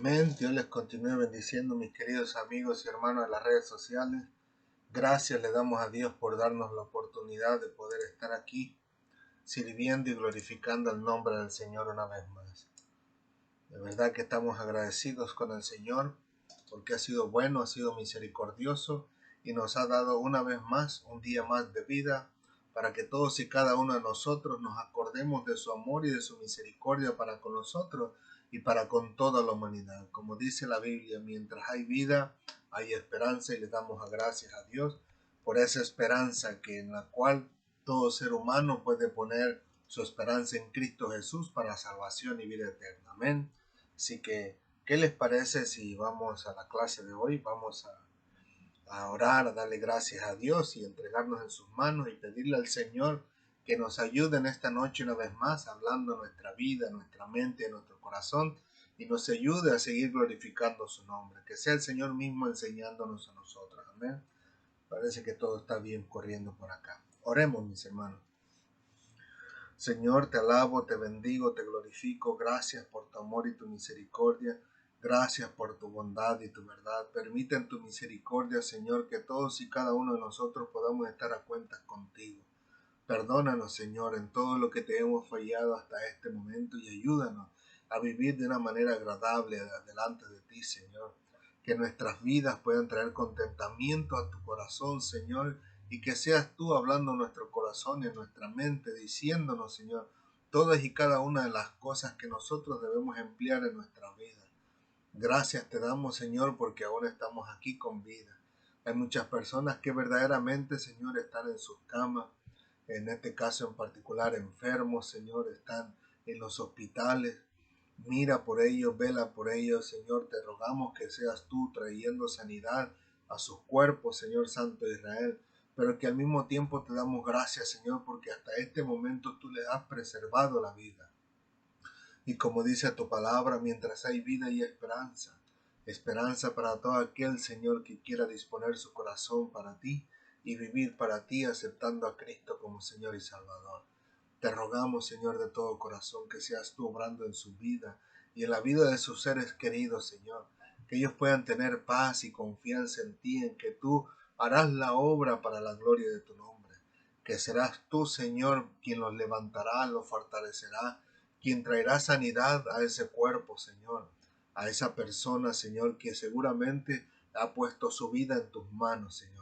Amén. Dios les continúe bendiciendo, mis queridos amigos y hermanos de las redes sociales. Gracias le damos a Dios por darnos la oportunidad de poder estar aquí sirviendo y glorificando el nombre del Señor una vez más. De verdad que estamos agradecidos con el Señor porque ha sido bueno, ha sido misericordioso y nos ha dado una vez más un día más de vida para que todos y cada uno de nosotros nos acordemos de su amor y de su misericordia para con nosotros y para con toda la humanidad. Como dice la Biblia, mientras hay vida, hay esperanza y le damos gracias a Dios por esa esperanza que en la cual todo ser humano puede poner su esperanza en Cristo Jesús para salvación y vida eterna. Amén. Así que, ¿qué les parece si vamos a la clase de hoy? Vamos a orar, a darle gracias a Dios y entregarnos en sus manos y pedirle al Señor que nos ayude en esta noche una vez más, hablando nuestra vida, nuestra mente, nuestro corazón, y nos ayude a seguir glorificando su nombre. Que sea el Señor mismo enseñándonos a nosotros. Amén. Parece que todo está bien corriendo por acá. Oremos, mis hermanos. Señor, te alabo, te bendigo, te glorifico. Gracias por tu amor y tu misericordia. Gracias por tu bondad y tu verdad. Permite en tu misericordia, Señor, que todos y cada uno de nosotros podamos estar a cuentas contigo. Perdónanos, Señor, en todo lo que te hemos fallado hasta este momento y ayúdanos a vivir de una manera agradable delante de ti, Señor. Que nuestras vidas puedan traer contentamiento a tu corazón, Señor, y que seas tú hablando en nuestro corazón y en nuestra mente, diciéndonos, Señor, todas y cada una de las cosas que nosotros debemos emplear en nuestra vida. Gracias te damos, Señor, porque aún estamos aquí con vida. Hay muchas personas que verdaderamente, Señor, están en sus camas, en este caso en particular enfermos, Señor, están en los hospitales. Mira por ellos, vela por ellos, Señor, te rogamos que seas tú trayendo sanidad a sus cuerpos, Señor Santo de Israel, pero que al mismo tiempo te damos gracias, Señor, porque hasta este momento tú le has preservado la vida. Y como dice tu palabra, mientras hay vida y esperanza, esperanza para todo aquel, Señor, que quiera disponer su corazón para ti y vivir para ti, aceptando a Cristo como Señor y Salvador. Te rogamos, Señor, de todo corazón, que seas tú obrando en su vida y en la vida de sus seres queridos, Señor, que ellos puedan tener paz y confianza en ti, en que tú harás la obra para la gloria de tu nombre, que serás tú, Señor, quien los levantará, los fortalecerá, quien traerá sanidad a ese cuerpo, Señor, a esa persona, Señor, que seguramente ha puesto su vida en tus manos, Señor.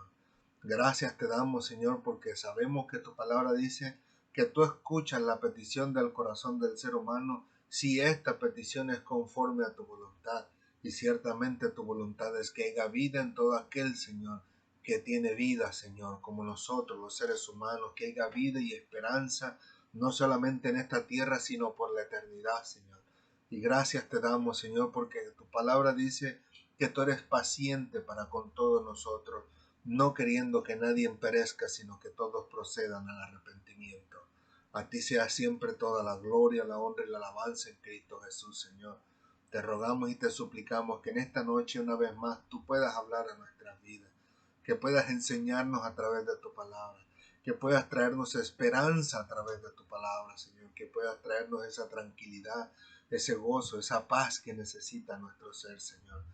Gracias te damos, Señor, porque sabemos que tu palabra dice que tú escuchas la petición del corazón del ser humano si esta petición es conforme a tu voluntad. Y ciertamente tu voluntad es que haya vida en todo aquel, Señor, que tiene vida, Señor, como nosotros, los seres humanos, que haya vida y esperanza no solamente en esta tierra, sino por la eternidad, Señor. Y gracias te damos, Señor, porque tu palabra dice que tú eres paciente para con todos nosotros, no queriendo que nadie perezca, sino que todos procedan al arrepentimiento. A ti sea siempre toda la gloria, la honra y la alabanza en Cristo Jesús, Señor. Te rogamos y te suplicamos que en esta noche una vez más tú puedas hablar a nuestras vidas, que puedas enseñarnos a través de tu palabra, que puedas traernos esperanza a través de tu palabra, Señor, que puedas traernos esa tranquilidad, ese gozo, esa paz que necesita nuestro ser, Señor.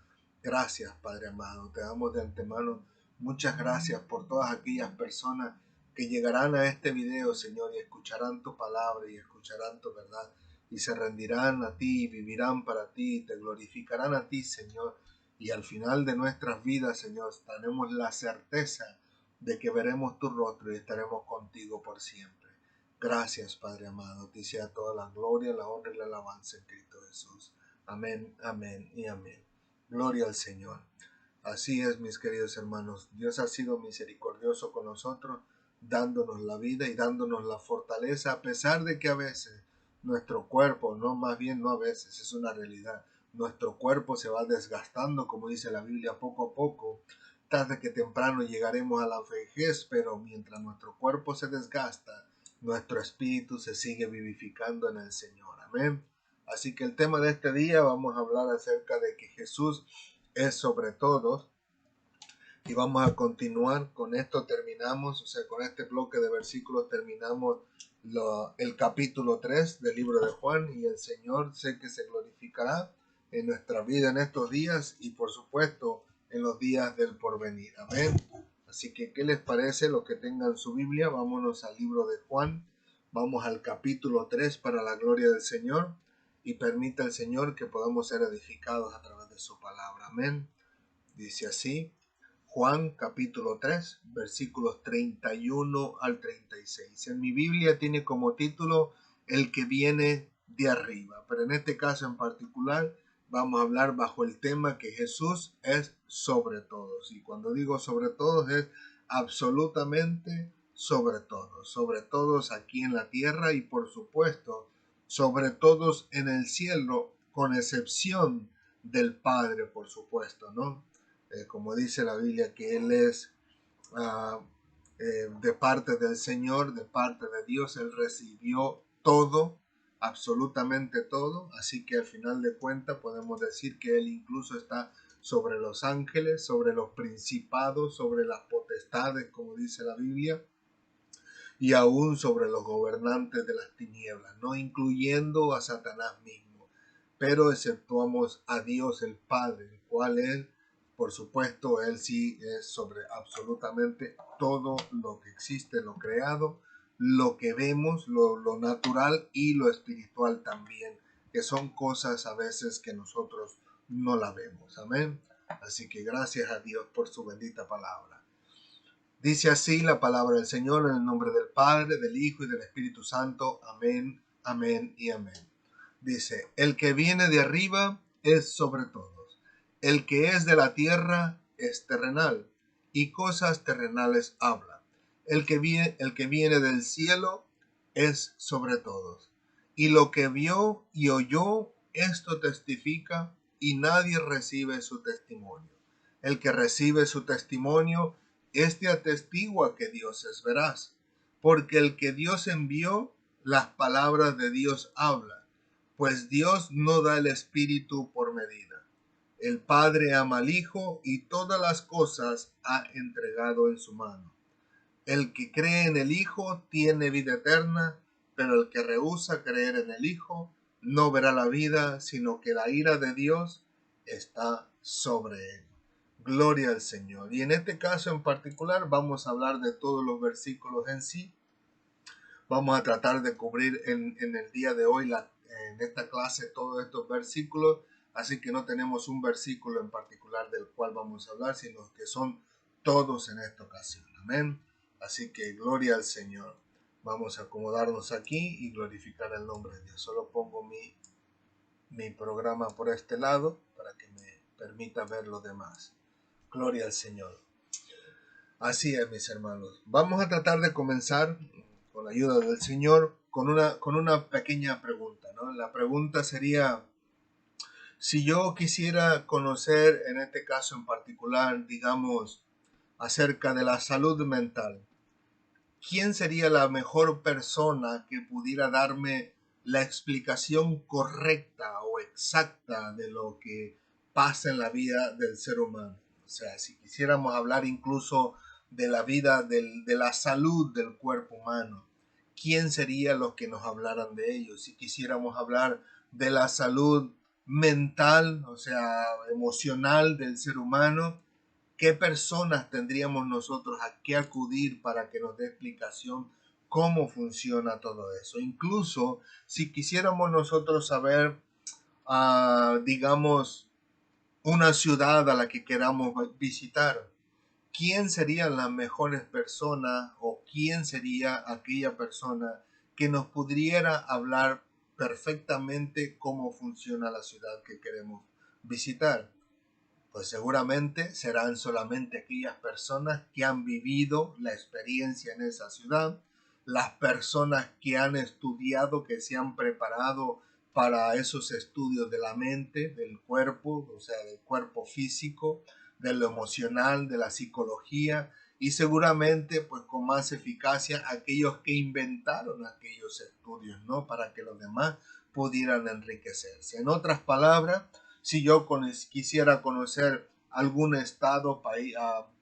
Gracias, Padre amado. Te damos de antemano muchas gracias por todas aquellas personas que llegarán a este video, Señor, y escucharán tu palabra y escucharán tu verdad y se rendirán a ti y vivirán para ti y te glorificarán a ti, Señor. Y al final de nuestras vidas, Señor, tenemos la certeza de que veremos tu rostro y estaremos contigo por siempre. Gracias, Padre amado. A ti sea toda la gloria, la honra y la alabanza en Cristo Jesús. Amén, amén y amén. Gloria al Señor. Así es, mis queridos hermanos. Dios ha sido misericordioso con nosotros, dándonos la vida y dándonos la fortaleza, a pesar de que a veces nuestro cuerpo, no, más bien no a veces, es una realidad, nuestro cuerpo se va desgastando, como dice la Biblia, poco a poco. Tarde que temprano llegaremos a la vejez, pero mientras nuestro cuerpo se desgasta, nuestro espíritu se sigue vivificando en el Señor. Amén. Así que el tema de este día vamos a hablar acerca de que Jesús es sobre todo. Y vamos a continuar con esto, terminamos, o sea, con este bloque de versículos terminamos el capítulo 3 del libro de Juan y el Señor sé que se glorificará en nuestra vida en estos días y por supuesto en los días del porvenir. Amén. Así que, ¿qué les parece? Los que tengan su Biblia, vámonos al libro de Juan. Vamos al capítulo 3 para la gloria del Señor y permita el Señor que podamos ser edificados a través de su palabra. Amén. Dice así, Juan capítulo 3, versículos 31 al 36. En mi Biblia tiene como título El que viene de arriba, pero en este caso en particular vamos a hablar bajo el tema que Jesús es sobre todos. Y cuando digo sobre todos es absolutamente sobre todos aquí en la tierra y por supuesto sobre todos en el cielo, con excepción del Padre, por supuesto, ¿no? Como dice la Biblia, que Él es de parte del Señor, de parte de Dios, Él recibió todo, absolutamente todo, así que al final de cuentas podemos decir que Él incluso está sobre los ángeles, sobre los principados, sobre las potestades, como dice la Biblia, y aún sobre los gobernantes de las tinieblas, no incluyendo a Satanás mismo, pero exceptuamos a Dios el Padre, el cual Él, por supuesto, Él sí es sobre absolutamente todo lo que existe, lo creado, lo que vemos, lo natural y lo espiritual también, que son cosas a veces que nosotros no la vemos. Amén. Así que gracias a Dios por su bendita palabra. Dice así la palabra del Señor en el nombre del Padre, del Hijo y del Espíritu Santo. Amén, amén y amén. Dice, el que viene de arriba es sobre todos. El que es de la tierra es terrenal, y cosas terrenales habla. El que viene del cielo es sobre todos. Y lo que vio y oyó, esto testifica, y nadie recibe su testimonio. El que recibe su testimonio, este atestigua que Dios es veraz, porque el que Dios envió, las palabras de Dios habla, pues Dios no da el Espíritu por medida. El Padre ama al Hijo y todas las cosas ha entregado en su mano. El que cree en el Hijo tiene vida eterna, pero el que rehúsa creer en el Hijo no verá la vida, sino que la ira de Dios está sobre él. Gloria al Señor. Y en este caso en particular vamos a hablar de todos los versículos en sí. Vamos a tratar de cubrir en el día de hoy, en esta clase, todos estos versículos. Así que no tenemos un versículo en particular del cual vamos a hablar, sino que son todos en esta ocasión. Amén. Así que gloria al Señor. Vamos a acomodarnos aquí y glorificar el nombre de Dios. Solo pongo mi programa por este lado para que me permita ver lo demás. Gloria al Señor. Así es, mis hermanos. Vamos a tratar de comenzar, con la ayuda del Señor, con una pequeña pregunta, ¿no? La pregunta sería, si yo quisiera conocer, en este caso en particular, digamos, acerca de la salud mental, ¿quién sería la mejor persona que pudiera darme la explicación correcta o exacta de lo que pasa en la vida del ser humano? O sea, si quisiéramos hablar incluso de la vida, de la salud del cuerpo humano, ¿quién sería los que nos hablaran de ello? Si quisiéramos hablar de la salud mental, o sea, emocional del ser humano, ¿qué personas tendríamos nosotros a qué acudir para que nos dé explicación cómo funciona todo eso? Incluso si quisiéramos nosotros saber, digamos, una ciudad a la que queramos visitar, ¿quién serían las mejores personas o quién sería aquella persona que nos pudiera hablar perfectamente cómo funciona la ciudad que queremos visitar? Pues seguramente serán solamente aquellas personas que han vivido la experiencia en esa ciudad, las personas que han estudiado, que se han preparado para esos estudios de la mente, del cuerpo, o sea, del cuerpo físico, de lo emocional, de la psicología, y seguramente pues con más eficacia aquellos que inventaron aquellos estudios, ¿no? Para que los demás pudieran enriquecerse. En otras palabras, si yo quisiera conocer algún estado,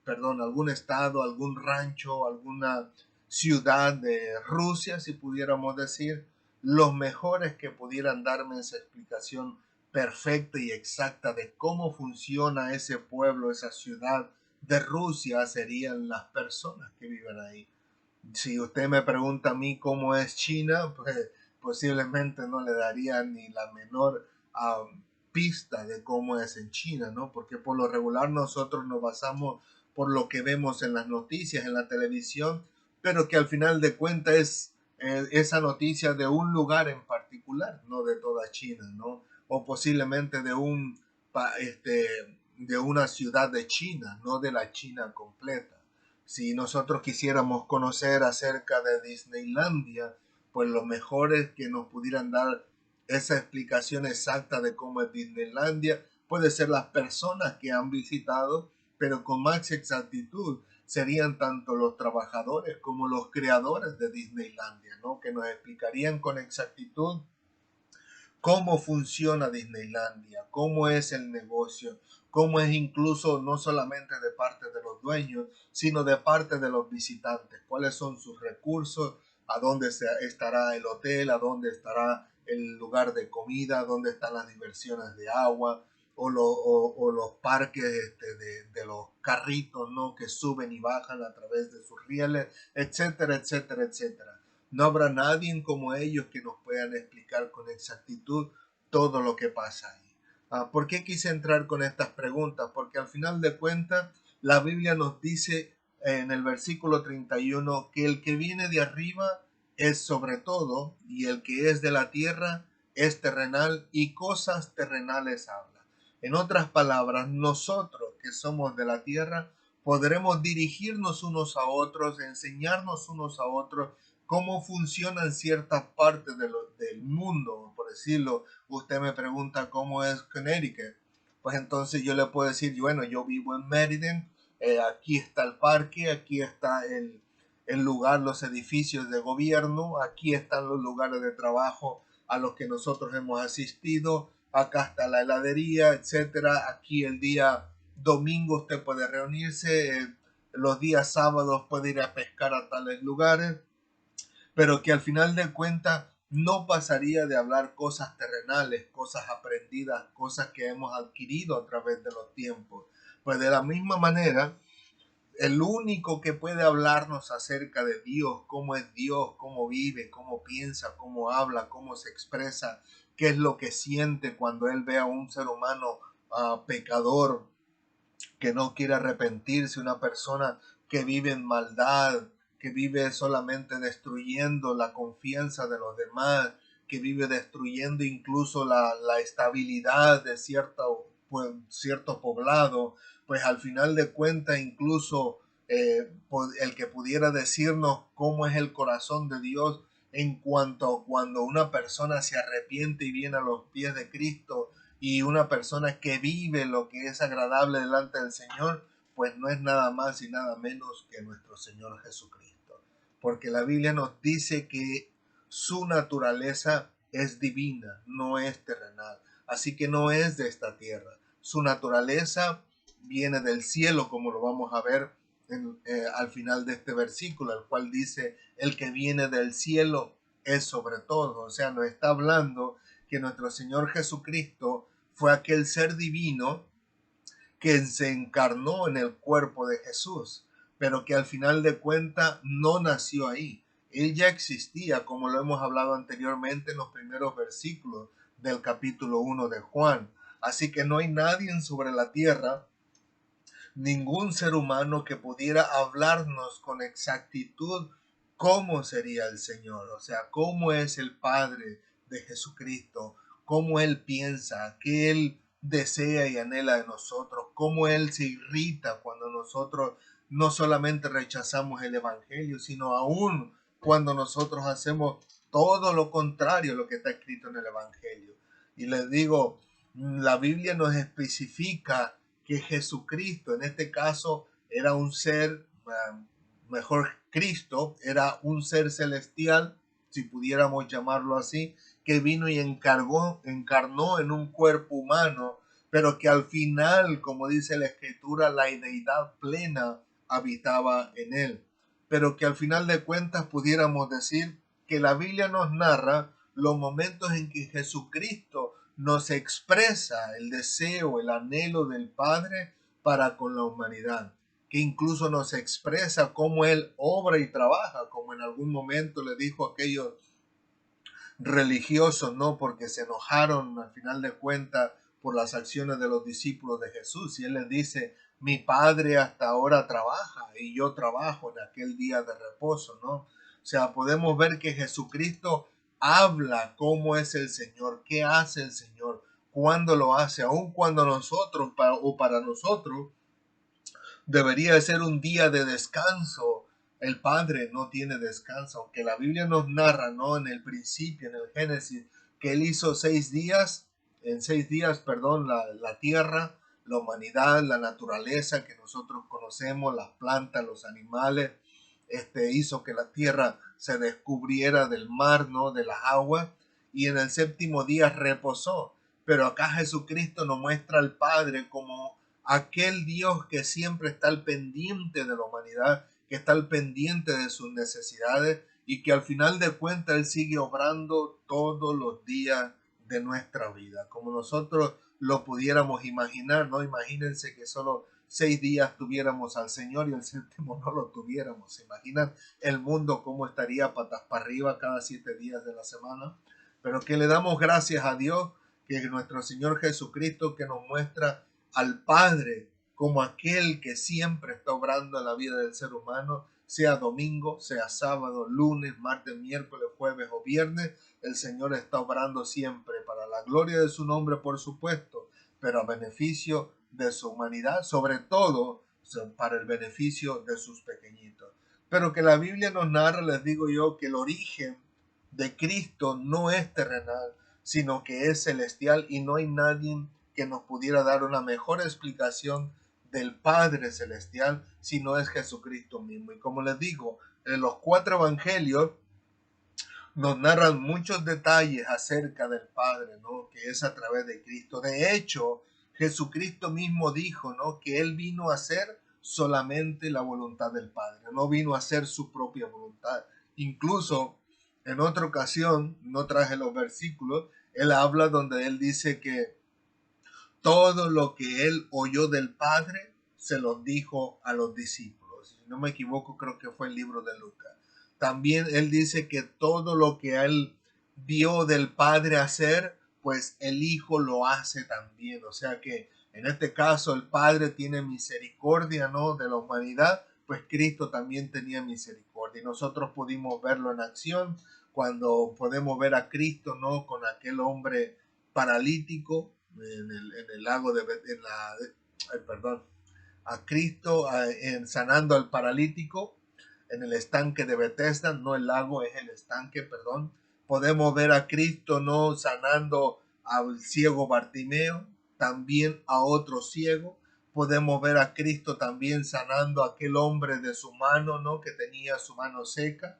algún estado, algún rancho, alguna ciudad de Rusia, si pudiéramos decir, los mejores que pudieran darme esa explicación perfecta y exacta de cómo funciona ese pueblo, esa ciudad de Rusia, serían las personas que viven ahí. Si usted me pregunta a mí cómo es China, pues posiblemente no le daría ni la menor pista de cómo es en China, ¿no? Porque por lo regular nosotros nos basamos por lo que vemos en las noticias, en la televisión, pero que al final de cuentas es esa noticia de un lugar en particular, no de toda China, ¿no? O posiblemente de una ciudad de China, no de la China completa. Si nosotros quisiéramos conocer acerca de Disneylandia, pues lo mejor es que nos pudieran dar esa explicación exacta de cómo es Disneylandia. Puede ser las personas que han visitado, pero con más exactitud serían tanto los trabajadores como los creadores de Disneylandia, ¿no? Que nos explicarían con exactitud cómo funciona Disneylandia, cómo es el negocio, cómo es incluso no solamente de parte de los dueños, sino de parte de los visitantes, cuáles son sus recursos, a dónde estará el hotel, a dónde estará el lugar de comida, dónde están las diversiones de agua o los parques de los carritos, ¿no? Que suben y bajan a través de sus rieles, etcétera, etcétera, etcétera. No habrá nadie como ellos que nos puedan explicar con exactitud todo lo que pasa ahí. ¿Por qué quise entrar con estas preguntas? Porque al final de cuentas la Biblia nos dice en el versículo 31 que el que viene de arriba es sobre todo y el que es de la tierra es terrenal y cosas terrenales habla. En otras palabras, nosotros que somos de la tierra podremos dirigirnos unos a otros, enseñarnos unos a otros cómo funcionan ciertas partes del mundo, por decirlo. Usted me pregunta cómo es Connecticut, pues entonces yo le puedo decir, bueno, yo vivo en Meriden, aquí está el parque, aquí está el lugar, los edificios de gobierno, aquí están los lugares de trabajo a los que nosotros hemos asistido, acá está la heladería, etcétera. Aquí el día domingo usted puede reunirse, los días sábados puede ir a pescar a tales lugares, pero que al final de cuentas no pasaría de hablar cosas terrenales, cosas aprendidas, cosas que hemos adquirido a través de los tiempos. Pues de la misma manera, el único que puede hablarnos acerca de Dios, cómo vive, cómo piensa, cómo habla, cómo se expresa, qué es lo que siente cuando él ve a un ser humano pecador que no quiere arrepentirse, una persona que vive en maldad, que vive solamente destruyendo la confianza de los demás, que vive destruyendo incluso la estabilidad de cierto poblado, pues al final de cuentas incluso el que pudiera decirnos cómo es el corazón de Dios en cuanto a cuando una persona se arrepiente y viene a los pies de Cristo y una persona que vive lo que es agradable delante del Señor, pues no es nada más y nada menos que nuestro Señor Jesucristo. Porque la Biblia nos dice que su naturaleza es divina, no es terrenal. Así que no es de esta tierra. Su naturaleza viene del cielo, como lo vamos a ver al final de este versículo, el cual dice, el que viene del cielo es sobre todo. O sea, nos está hablando que nuestro Señor Jesucristo fue aquel ser divino que se encarnó en el cuerpo de Jesús, pero que al final de cuentas no nació ahí. Él ya existía, como lo hemos hablado anteriormente en los primeros versículos del capítulo 1 de Juan. Así que no hay nadie sobre la tierra, ningún ser humano que pudiera hablarnos con exactitud cómo sería el Señor, o sea, cómo es el Padre de Jesucristo, cómo Él piensa, qué Él desea y anhela de nosotros, cómo Él se irrita cuando nosotros no solamente rechazamos el Evangelio, sino aún cuando nosotros hacemos todo lo contrario a lo que está escrito en el Evangelio. Y les digo, la Biblia nos especifica que Jesucristo, en este caso, era un ser, mejor Cristo, era un ser celestial, si pudiéramos llamarlo así, que vino y encarnó en un cuerpo humano, pero que al final, como dice la Escritura, la deidad plena habitaba en él. Pero que al final de cuentas pudiéramos decir que la Biblia nos narra los momentos en que Jesucristo nos expresa el deseo, el anhelo del Padre para con la humanidad, que incluso nos expresa cómo Él obra y trabaja, como en algún momento le dijo a aquellos religiosos, ¿no? Porque se enojaron al final de cuentas por las acciones de los discípulos de Jesús. Y Él les dice, mi Padre hasta ahora trabaja y yo trabajo en aquel día de reposo, ¿no? O sea, podemos ver que Jesucristo habla cómo es el Señor, qué hace el Señor, cuándo lo hace, aun cuando nosotros o para nosotros debería ser un día de descanso. El Padre no tiene descanso, aunque la Biblia nos narra, ¿no? En el principio, en el Génesis, que Él hizo 6 días, en 6 días, perdón, la tierra, la humanidad, la naturaleza que nosotros conocemos, las plantas, los animales, hizo que la tierra se descubriera del mar, ¿no? De las aguas, y en el séptimo día reposó. Pero acá Jesucristo nos muestra al Padre como aquel Dios que siempre está al pendiente de la humanidad, que está al pendiente de sus necesidades y que al final de cuentas Él sigue obrando todos los días de nuestra vida, como nosotros lo pudiéramos imaginar, ¿no? Imagínense que solo 6 días tuviéramos al Señor y el séptimo no lo tuviéramos. ¿Se imaginan el mundo cómo estaría patas para arriba cada 7 días de la semana? Pero que le damos gracias a Dios, que nuestro Señor Jesucristo que nos muestra al Padre como aquel que siempre está obrando en la vida del ser humano, sea domingo, sea sábado, lunes, martes, miércoles, jueves o viernes, el Señor está obrando siempre para la gloria de su nombre, por supuesto, pero a beneficio de su humanidad, sobre todo para el beneficio de sus pequeñitos. Pero que la Biblia nos narra, les digo yo, que el origen de Cristo no es terrenal, sino que es celestial y no hay nadie que nos pudiera dar una mejor explicación del Padre Celestial si no es Jesucristo mismo. Y como les digo, en los 4 evangelios nos narran muchos detalles acerca del Padre, ¿no? Que es a través de Cristo. De hecho, Jesucristo mismo dijo, ¿no? Que Él vino a hacer solamente la voluntad del Padre, no vino a hacer su propia voluntad. Incluso en otra ocasión, no traje los versículos, Él habla donde Él dice que todo lo que Él oyó del Padre se lo dijo a los discípulos. Si no me equivoco, creo que fue el libro de Lucas. También Él dice que todo lo que Él vio del Padre hacer, pues el Hijo lo hace también. O sea que en este caso el Padre tiene misericordia, ¿no? De la humanidad, pues Cristo también tenía misericordia. Y nosotros pudimos verlo en acción cuando podemos ver a Cristo, ¿no? Con aquel hombre paralítico en el lago de, en la, perdón, a Cristo sanando al paralítico en el estanque de Bethesda, no el lago, es el estanque, perdón. Podemos ver a Cristo no sanando al ciego Bartimeo, también a otro ciego. Podemos ver a Cristo también sanando a aquel hombre de su mano, ¿no? Que tenía su mano seca.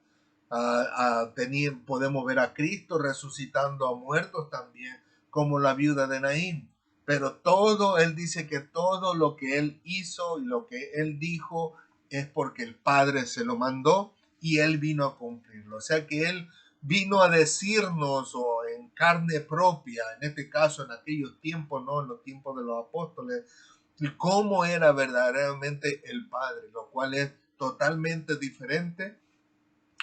Podemos ver a Cristo resucitando a muertos también, como la viuda de Naín. Pero todo, Él dice que todo lo que Él hizo y lo que Él dijo es porque el Padre se lo mandó y Él vino a cumplirlo. O sea que Él vino a decirnos o en carne propia, en este caso en aquellos tiempos, ¿no? En los tiempos de los apóstoles, cómo era verdaderamente el Padre, lo cual es totalmente diferente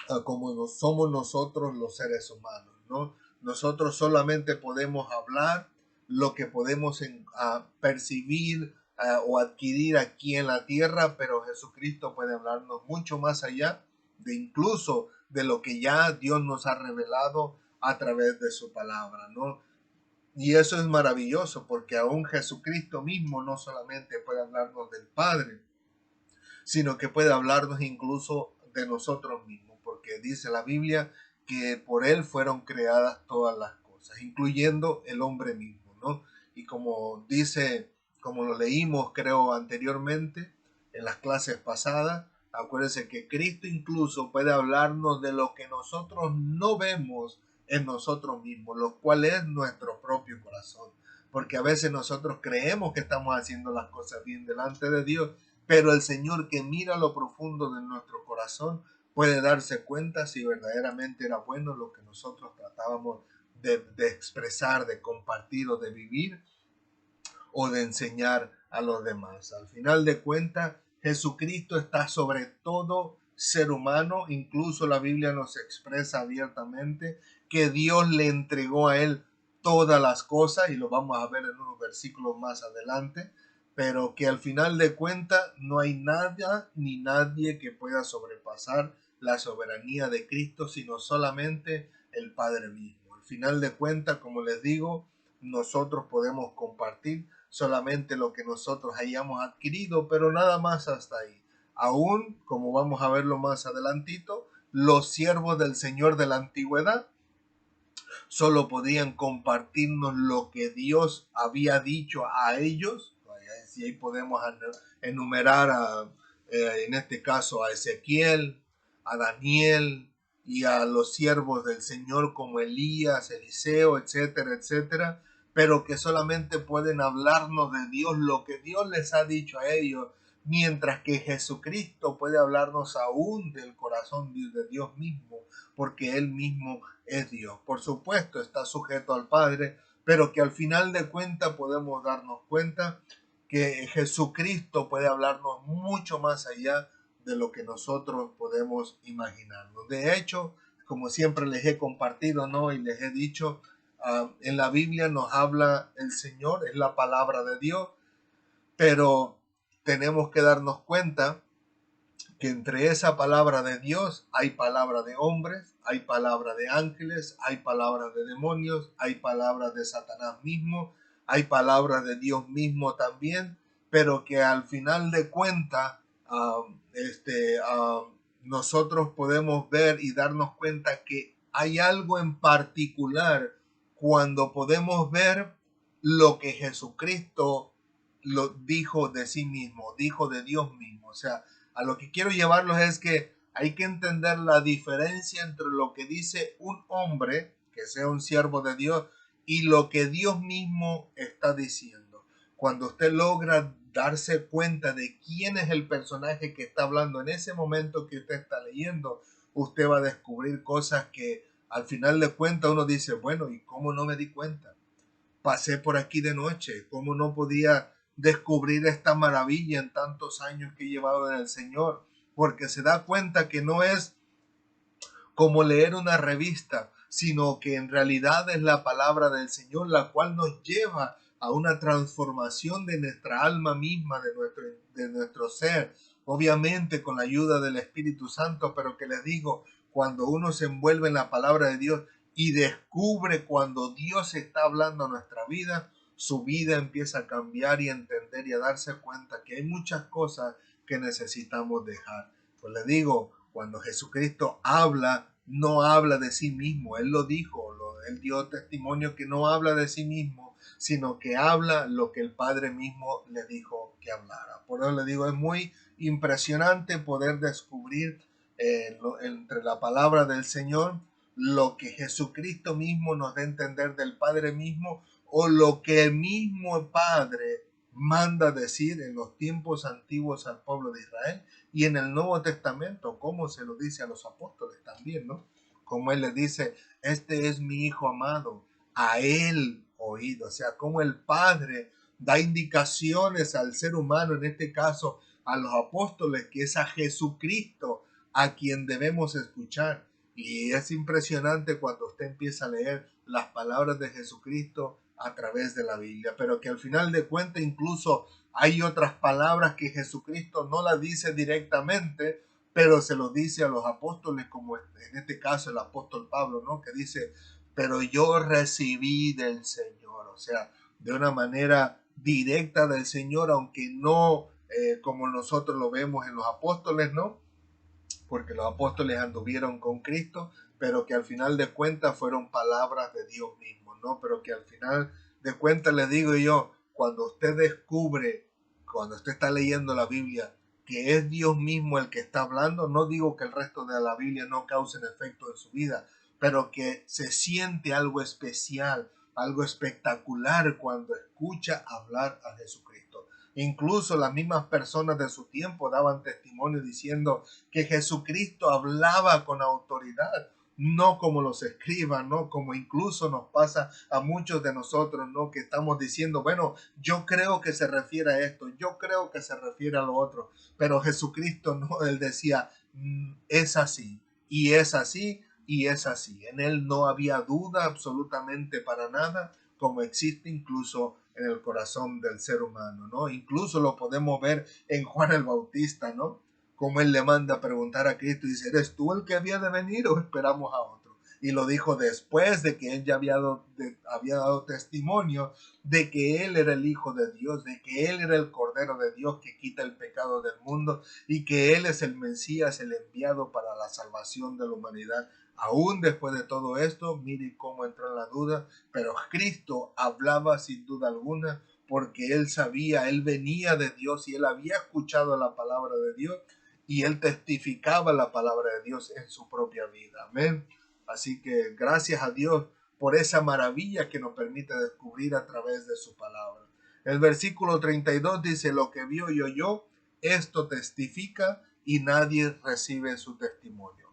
a como somos nosotros los seres humanos, ¿no? Nosotros solamente podemos hablar lo que podemos percibir o adquirir aquí en la tierra, pero Jesucristo puede hablarnos mucho más allá de incluso de lo que ya Dios nos ha revelado a través de su palabra, ¿no? Y eso es maravilloso porque aún Jesucristo mismo no solamente puede hablarnos del Padre, sino que puede hablarnos incluso de nosotros mismos, porque dice la Biblia que por Él fueron creadas todas las cosas, incluyendo el hombre mismo, ¿no? Y como dice, como lo leímos creo anteriormente en las clases pasadas, acuérdense que Cristo incluso puede hablarnos de lo que nosotros no vemos en nosotros mismos, lo cual es nuestro propio corazón. Porque a veces nosotros creemos que estamos haciendo las cosas bien delante de Dios, pero el Señor que mira lo profundo de nuestro corazón puede darse cuenta si verdaderamente era bueno lo que nosotros tratábamos de expresar, de compartir o de vivir o de enseñar a los demás. Al final de cuentas, Jesucristo está sobre todo ser humano. Incluso la Biblia nos expresa abiertamente que Dios le entregó a él todas las cosas, y lo vamos a ver en unos versículos más adelante, pero que al final de cuentas no hay nada ni nadie que pueda sobrepasar la soberanía de Cristo, sino solamente el Padre mismo. Al final de cuentas, como les digo, nosotros podemos compartir solamente lo que nosotros hayamos adquirido, pero nada más hasta ahí. Aún, como vamos a verlo más adelantito, los siervos del Señor de la antigüedad solo podían compartirnos lo que Dios había dicho a ellos. Y ahí podemos enumerar en este caso a Ezequiel, a Daniel y a los siervos del Señor como Elías, Eliseo, etcétera, etcétera, pero que solamente pueden hablarnos de Dios, lo que Dios les ha dicho a ellos, mientras que Jesucristo puede hablarnos aún del corazón de Dios mismo, porque Él mismo es Dios. Por supuesto, está sujeto al Padre, pero que al final de cuentas podemos darnos cuenta que Jesucristo puede hablarnos mucho más allá de lo que nosotros podemos imaginarnos. De hecho, como siempre les he compartido, ¿no? Y les he dicho, en la Biblia nos habla el Señor, es la palabra de Dios, pero tenemos que darnos cuenta que entre esa palabra de Dios hay palabra de hombres, hay palabra de ángeles, hay palabra de demonios, hay palabra de Satanás mismo, hay palabra de Dios mismo también, pero que al final de cuentas nosotros podemos ver y darnos cuenta que hay algo en particular cuando podemos ver lo que Jesucristo lo dijo de sí mismo, dijo de Dios mismo. O sea, a lo que quiero llevarlos es que hay que entender la diferencia entre lo que dice un hombre, que sea un siervo de Dios, y lo que Dios mismo está diciendo. Cuando usted logra darse cuenta de quién es el personaje que está hablando en ese momento que usted está leyendo, usted va a descubrir cosas que al final de cuentas uno dice, bueno, ¿y cómo no me di cuenta? Pasé por aquí de noche, ¿cómo no podía descubrir esta maravilla en tantos años que he llevado en el Señor? Porque se da cuenta que no es como leer una revista, sino que en realidad es la palabra del Señor, la cual nos lleva a una transformación de nuestra alma misma, de nuestro ser, obviamente con la ayuda del Espíritu Santo, pero que les digo, cuando uno se envuelve en la palabra de Dios y descubre cuando Dios está hablando a nuestra vida, su vida empieza a cambiar y a entender y a darse cuenta que hay muchas cosas que necesitamos dejar. Pues le digo, cuando Jesucristo habla, no habla de sí mismo. Él lo dijo, él dio testimonio que no habla de sí mismo, sino que habla lo que el Padre mismo le dijo que hablara. Por eso le digo, es muy impresionante poder descubrir entre la palabra del Señor lo que Jesucristo mismo nos da a entender del Padre mismo, o lo que el mismo Padre manda decir en los tiempos antiguos al pueblo de Israel, y en el Nuevo Testamento, como se lo dice a los apóstoles también, ¿no? Como él les dice, este es mi hijo amado, a él oído. O sea, como el Padre da indicaciones al ser humano, en este caso a los apóstoles, que es a Jesucristo a quien debemos escuchar. Y es impresionante cuando usted empieza a leer las palabras de Jesucristo a través de la Biblia, pero que al final de cuentas incluso hay otras palabras que Jesucristo no las dice directamente, pero se lo dice a los apóstoles, como en este caso el apóstol Pablo, ¿no? Que dice, pero yo recibí del Señor, o sea, de una manera directa del Señor, aunque no como nosotros lo vemos en los apóstoles, ¿no? Porque los apóstoles anduvieron con Cristo, pero que al final de cuentas fueron palabras de Dios mismo, ¿no? Pero que al final de cuentas les digo yo, cuando usted descubre, cuando usted está leyendo la Biblia, que es Dios mismo el que está hablando, no digo que el resto de la Biblia no cause efecto en su vida, pero que se siente algo especial, algo espectacular cuando escucha hablar a Jesucristo. Incluso las mismas personas de su tiempo daban testimonio diciendo que Jesucristo hablaba con autoridad. no como los escribas, no como incluso nos pasa a muchos de nosotros, no que estamos diciendo, bueno, yo creo que se refiere a esto, yo creo que se refiere a lo otro, pero Jesucristo no, él decía, es así, y es así, y es así. En él no había duda absolutamente para nada, como existe incluso en el corazón del ser humano, ¿no? Incluso lo podemos ver en Juan el Bautista, ¿no? Como él le manda a preguntar a Cristo y dice, ¿eres tú el que había de venir o esperamos a otro? Y lo dijo después de que él ya había dado testimonio de que él era el Hijo de Dios, de que él era el Cordero de Dios que quita el pecado del mundo y que él es el Mesías, el enviado para la salvación de la humanidad. Aún después de todo esto, mire cómo entró en la duda, pero Cristo hablaba sin duda alguna porque él sabía, él venía de Dios y él había escuchado la palabra de Dios y él testificaba la palabra de Dios en su propia vida. Amén. Así que gracias a Dios por esa maravilla que nos permite descubrir a través de su palabra. El versículo 32 dice, lo que vio y oyó, esto testifica y nadie recibe su testimonio.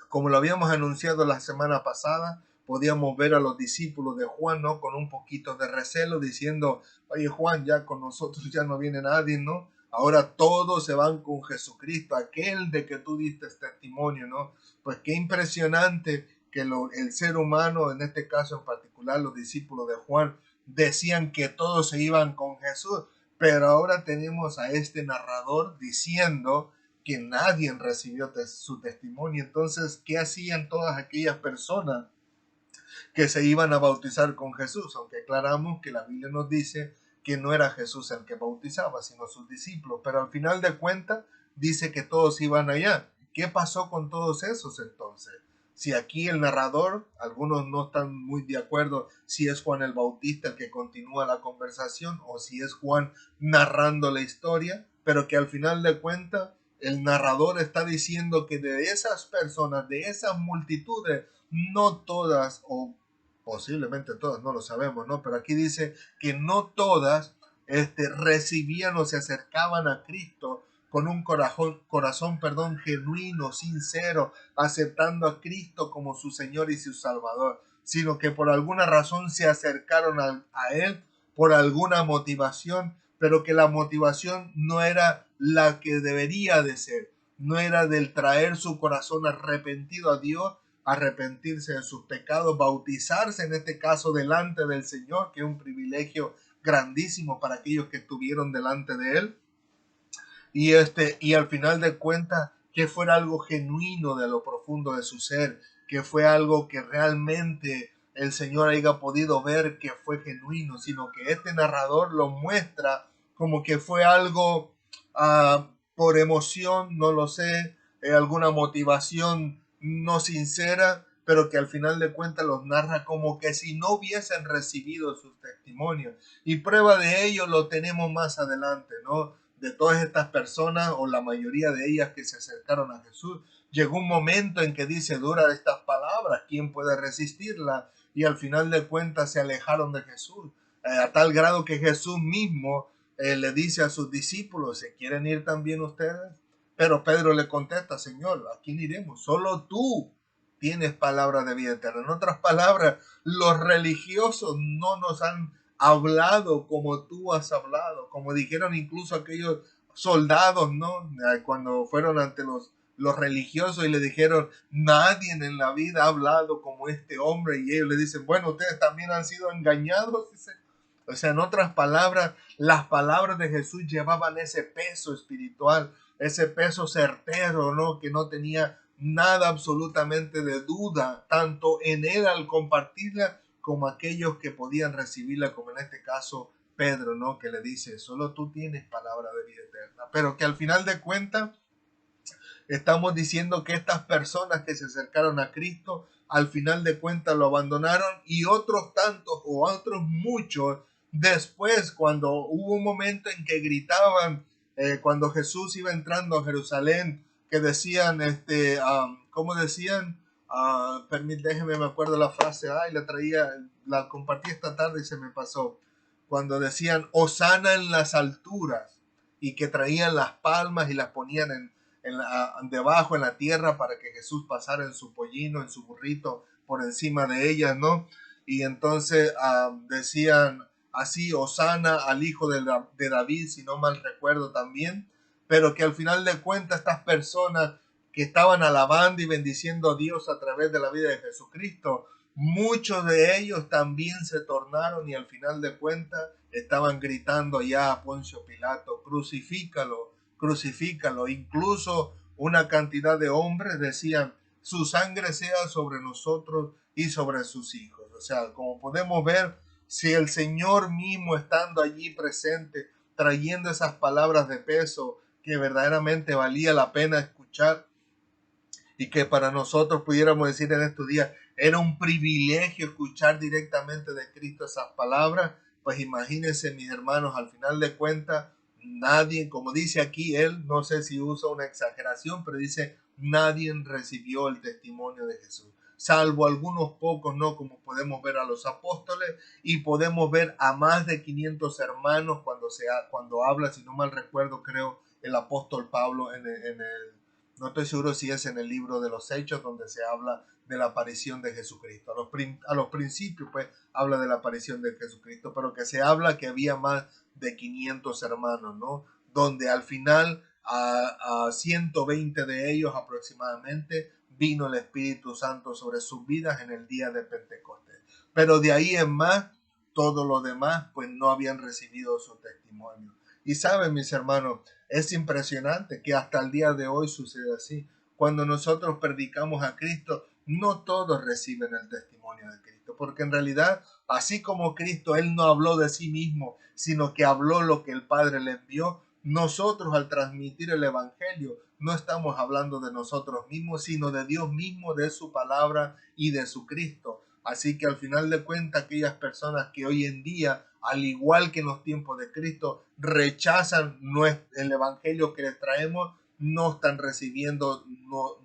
Como lo habíamos anunciado la semana pasada, podíamos ver a los discípulos de Juan, ¿no? Con un poquito de recelo, diciendo, oye Juan, ya con nosotros ya no viene nadie, ¿no? Ahora todos se van con Jesucristo, aquel de que tú diste testimonio, ¿no? Pues qué impresionante que el ser humano, en este caso en particular los discípulos de Juan, decían que todos se iban con Jesús, pero ahora tenemos a este narrador diciendo que nadie recibió su testimonio. Entonces, ¿qué hacían todas aquellas personas que se iban a bautizar con Jesús? Aunque aclaramos que la Biblia nos dice que no era Jesús el que bautizaba, sino sus discípulos. Pero al final de cuentas, dice que todos iban allá. ¿Qué pasó con todos esos entonces? Si aquí el narrador, algunos no están muy de acuerdo si es Juan el Bautista el que continúa la conversación o si es Juan narrando la historia, pero que al final de cuentas el narrador está diciendo que de esas personas, de esas multitudes, no todas, o posiblemente todas, no lo sabemos, ¿no? Pero aquí dice que no todas recibían o se acercaban a Cristo con un corazón, genuino, sincero, aceptando a Cristo como su Señor y su Salvador, sino que por alguna razón se acercaron a Él por alguna motivación, pero que la motivación no era la que debería de ser, no era del traer su corazón arrepentido a Dios, arrepentirse de sus pecados, bautizarse en este caso delante del Señor, que es un privilegio grandísimo para aquellos que estuvieron delante de Él, y al final de cuentas que fuera algo genuino de lo profundo de su ser, que fue algo que realmente el Señor haya podido ver que fue genuino, sino que este narrador lo muestra como que fue algo por emoción, no lo sé, alguna motivación no sincera, pero que al final de cuentas los narra como que si no hubiesen recibido sus testimonios. Y prueba de ello lo tenemos más adelante, ¿no? De todas estas personas o la mayoría de ellas que se acercaron a Jesús, llegó un momento en que dice, dura estas palabras, ¿quién puede resistirla? Y al final de cuentas se alejaron de Jesús, a tal grado que Jesús mismo le dice a sus discípulos, ¿se quieren ir también ustedes? Pero Pedro le contesta, Señor, ¿a quién iremos? Solo tú tienes palabras de vida eterna. En otras palabras, los religiosos no nos han hablado como tú has hablado, como dijeron incluso aquellos soldados, ¿no? Cuando fueron ante los religiosos y le dijeron, nadie en la vida ha hablado como este hombre, y ellos le dicen, bueno, ustedes también han sido engañados, dice. O sea, en otras palabras, las palabras de Jesús llevaban ese peso espiritual, ese peso certero, ¿no? Que no tenía nada absolutamente de duda, tanto en él al compartirla, como aquellos que podían recibirla, como en este caso Pedro, ¿no? Que le dice, solo tú tienes palabra de vida eterna. Pero que al final de cuentas, estamos diciendo que estas personas que se acercaron a Cristo, al final de cuentas lo abandonaron, y otros tantos o otros muchos después, cuando hubo un momento en que gritaban, cuando Jesús iba entrando a Jerusalén, que decían, ¿cómo decían? Déjeme, me acuerdo la frase, la compartí esta tarde y se me pasó. Cuando decían, Hosana en las alturas, y que traían las palmas y las ponían debajo en la tierra para que Jesús pasara en su pollino, en su burrito, por encima de ellas, ¿no? Y entonces decían así, Hosana al hijo de David, si no mal recuerdo también, pero que al final de cuentas estas personas que estaban alabando y bendiciendo a Dios a través de la vida de Jesucristo, muchos de ellos también se tornaron y al final de cuentas estaban gritando allá a Poncio Pilato, crucifícalo, crucifícalo. Incluso una cantidad de hombres decían, su sangre sea sobre nosotros y sobre sus hijos. O sea, como podemos ver, si el Señor mismo estando allí presente, trayendo esas palabras de peso que verdaderamente valía la pena escuchar, y que para nosotros pudiéramos decir en estos días, era un privilegio escuchar directamente de Cristo esas palabras, pues imagínense mis hermanos, al final de cuentas, nadie, como dice aquí él, no sé si usa una exageración, pero dice, nadie recibió el testimonio de Jesús, salvo algunos pocos, ¿no? Como podemos ver a los apóstoles y podemos ver a más de 500 hermanos cuando habla, si no mal recuerdo, creo, el apóstol Pablo no estoy seguro si es en el libro de los Hechos donde se habla de la aparición de Jesucristo. A los principios, pues, habla de la aparición de Jesucristo, pero que se habla que había más de 500 hermanos, ¿no? Donde al final a 120 de ellos aproximadamente vino el Espíritu Santo sobre sus vidas en el día de Pentecostés. Pero de ahí en más, todos los demás, pues, no habían recibido su testimonio. Y saben, mis hermanos, es impresionante que hasta el día de hoy sucede así. Cuando nosotros predicamos a Cristo, no todos reciben el testimonio de Cristo, porque en realidad, así como Cristo, Él no habló de sí mismo, sino que habló lo que el Padre le envió. Nosotros al transmitir el Evangelio no estamos hablando de nosotros mismos, sino de Dios mismo, de su palabra y de su Cristo. Así que al final de cuentas, aquellas personas que hoy en día, al igual que en los tiempos de Cristo, rechazan el evangelio que les traemos, no están recibiendo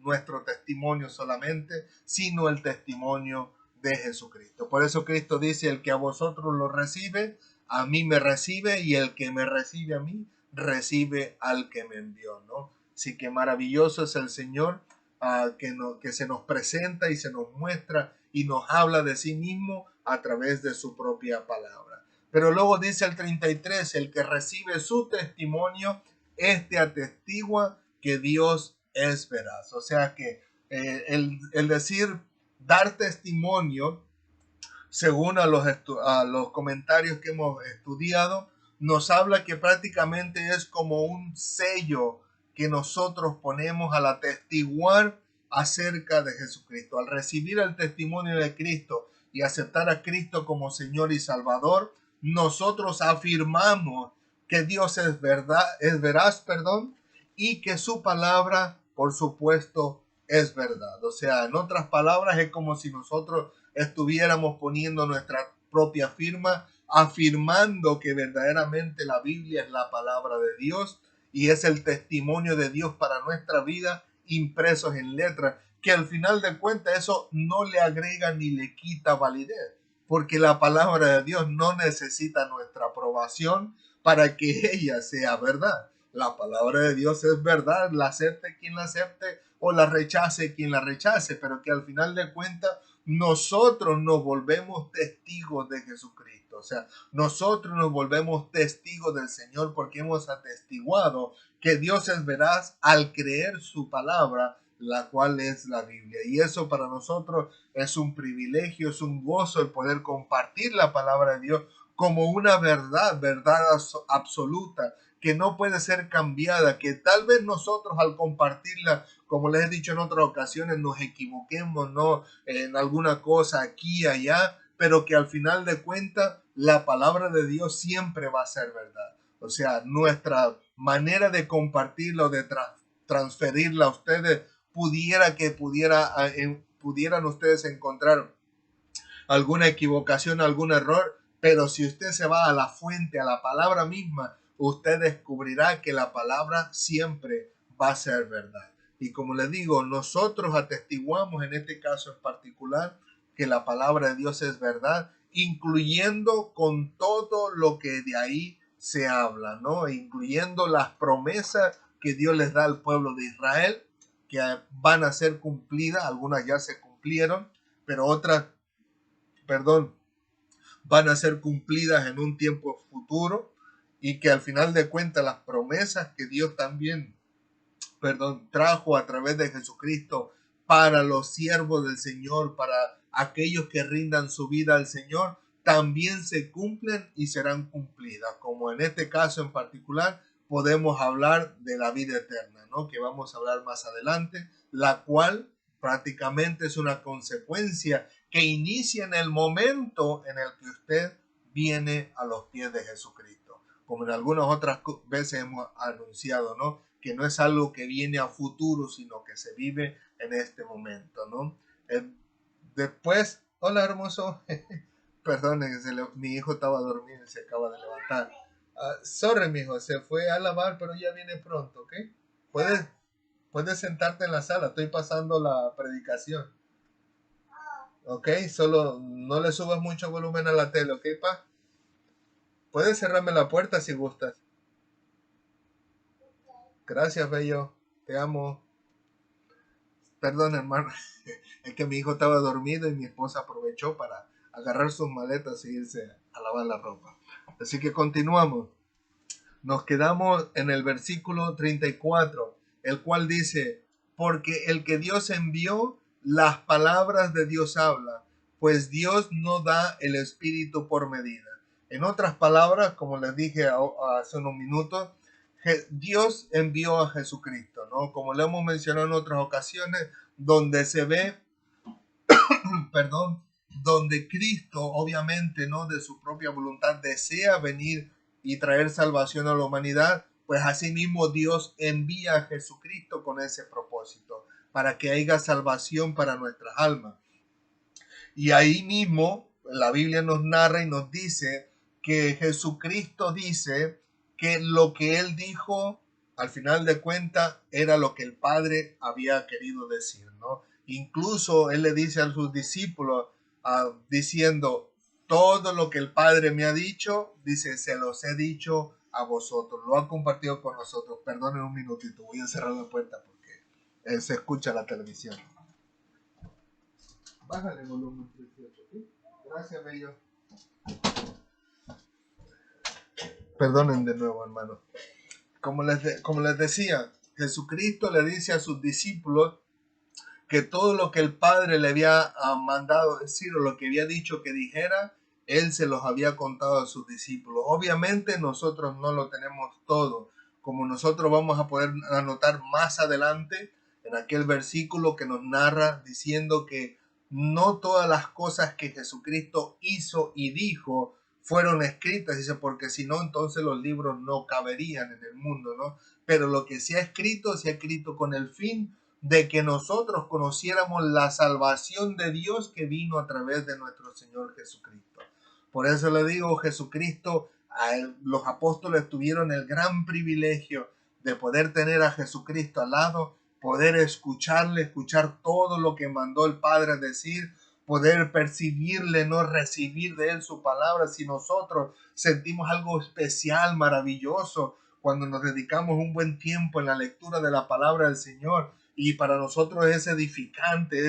nuestro testimonio solamente, sino el testimonio de Jesucristo. Por eso Cristo dice, el que a vosotros lo recibe, a mí me recibe, y el que me recibe a mí, recibe al que me envió, ¿no? Así que maravilloso es el Señor, que se nos presenta y se nos muestra y nos habla de sí mismo a través de su propia palabra. Pero luego dice el 33, el que recibe su testimonio, este atestigua que Dios es veraz. O sea que el decir dar testimonio, según a los comentarios que hemos estudiado, nos habla que prácticamente es como un sello que nosotros ponemos al atestiguar acerca de Jesucristo. Al recibir el testimonio de Cristo y aceptar a Cristo como Señor y Salvador, nosotros afirmamos que Dios es verdad, es veraz, perdón, y que su palabra, por supuesto, es verdad. O sea, en otras palabras, es como si nosotros estuviéramos poniendo nuestra propia firma, afirmando que verdaderamente la Biblia es la palabra de Dios y es el testimonio de Dios para nuestra vida, impresos en letras, que al final de cuentas eso no le agrega ni le quita validez, porque la palabra de Dios no necesita nuestra aprobación para que ella sea verdad. La palabra de Dios es verdad, la acepte quien la acepte o la rechace quien la rechace, pero que al final de cuentas nosotros nos volvemos testigos de Jesucristo. O sea, nosotros nos volvemos testigos del Señor porque hemos atestiguado que Dios es veraz al creer su palabra, la cual es la Biblia. Y eso para nosotros es un privilegio, es un gozo el poder compartir la palabra de Dios como una verdad, verdad absoluta, que no puede ser cambiada, que tal vez nosotros al compartirla, como les he dicho en otras ocasiones, nos equivoquemos, ¿no? En alguna cosa aquí y allá, pero que al final de cuentas la palabra de Dios siempre va a ser verdad. O sea, nuestra manera de compartirla o de transferirla a ustedes pudieran ustedes encontrar alguna equivocación, algún error, pero si usted se va a la fuente, a la palabra misma, usted descubrirá que la palabra siempre va a ser verdad. Y como les digo, nosotros atestiguamos en este caso en particular que la palabra de Dios es verdad, incluyendo con todo lo que de ahí se habla, ¿no? Incluyendo las promesas que Dios les da al pueblo de Israel, que van a ser cumplidas, algunas ya se cumplieron, pero otras, perdón, van a ser cumplidas en un tiempo futuro, y que al final de cuentas las promesas que Dios también, trajo a través de Jesucristo para los siervos del Señor, para aquellos que rindan su vida al Señor, también se cumplen y serán cumplidas. Como en este caso en particular, podemos hablar de la vida eterna, ¿no? Que vamos a hablar más adelante, la cual prácticamente es una consecuencia que inicia en el momento en el que usted viene a los pies de Jesucristo. Como en algunas otras veces hemos anunciado, ¿no? Que no es algo que viene a futuro, sino que se vive en este momento, ¿no? Después, hola hermoso, perdone, mi hijo estaba dormido y se acaba de levantar. Sorry, mi hijo, se fue a lavar, pero ya viene pronto, ¿ok? Puedes sentarte en la sala, estoy pasando la predicación. ¿Ok? Solo no le subas mucho volumen a la tele, ¿ok, pa? Puedes cerrarme la puerta si gustas. Gracias, bello. Te amo. Perdón, hermano. Es que mi hijo estaba dormido y mi esposa aprovechó para agarrar sus maletas e irse a lavar la ropa. Así que continuamos. Nos quedamos en el versículo 34, el cual dice, porque el que Dios envió, las palabras de Dios habla, pues Dios no da el Espíritu por medida. En otras palabras, como les dije hace unos minutos, Dios envió a Jesucristo, ¿no? Como lo hemos mencionado en otras ocasiones, donde se ve, perdón, donde Cristo, obviamente, ¿no? De su propia voluntad desea venir y traer salvación a la humanidad, pues asimismo Dios envía a Jesucristo con ese propósito, para que haya salvación para nuestras almas. Y ahí mismo la Biblia nos narra y nos dice que Jesucristo dice que lo que él dijo, al final de cuentas, era lo que el Padre había querido decir, ¿no? Incluso él le dice a sus discípulos, diciendo, todo lo que el Padre me ha dicho, dice, se los he dicho a vosotros, lo ha compartido con nosotros. Perdonen un minutito, voy a cerrar la puerta porque se escucha la televisión. Bájale el volumen, precioso, ¿sí? Gracias, bello. Perdonen de nuevo, hermano. Como les decía, Jesucristo le dice a sus discípulos que todo lo que el Padre le había mandado decir o lo que había dicho que dijera, Él se los había contado a sus discípulos. Obviamente nosotros no lo tenemos todo, como nosotros vamos a poder anotar más adelante en aquel versículo que nos narra diciendo que no todas las cosas que Jesucristo hizo y dijo fueron escritas, dice, porque si no, entonces los libros no caberían en el mundo, ¿no? Pero lo que se ha escrito con el fin de que nosotros conociéramos la salvación de Dios que vino a través de nuestro Señor Jesucristo. Por eso le digo, Jesucristo, los apóstoles tuvieron el gran privilegio de poder tener a Jesucristo al lado, poder escucharle, escuchar todo lo que mandó el Padre a decir, poder percibirle, no recibir de él su palabra. Si nosotros sentimos algo especial, maravilloso, cuando nos dedicamos un buen tiempo en la lectura de la palabra del Señor, y para nosotros es edificante,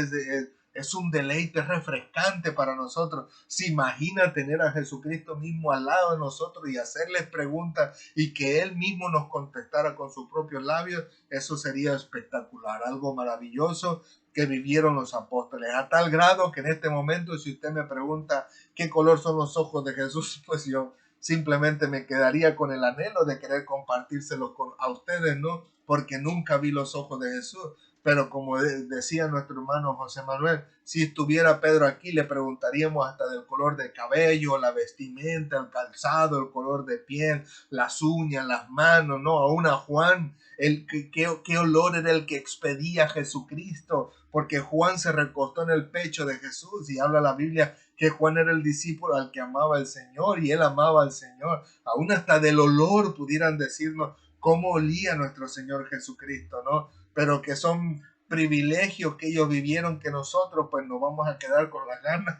es un deleite, es refrescante para nosotros. Se imagina tener a Jesucristo mismo al lado de nosotros y hacerles preguntas y que Él mismo nos contestara con sus propios labios. Eso sería espectacular, algo maravilloso que vivieron los apóstoles, a tal grado que en este momento, si usted me pregunta qué color son los ojos de Jesús, pues yo simplemente me quedaría con el anhelo de querer compartírselos a ustedes, ¿no? Porque nunca vi los ojos de Jesús. Pero como decía nuestro hermano José Manuel, si estuviera Pedro aquí, le preguntaríamos hasta del color de cabello, la vestimenta, el calzado, el color de piel, las uñas, las manos, ¿no? Aún a Juan, qué olor era el que expedía Jesucristo, porque Juan se recostó en el pecho de Jesús y habla la Biblia que Juan era el discípulo al que amaba el Señor y él amaba al Señor. Aún hasta del olor pudieran decirnos cómo olía nuestro Señor Jesucristo, ¿no? Pero que son privilegios que ellos vivieron que nosotros pues nos vamos a quedar con las ganas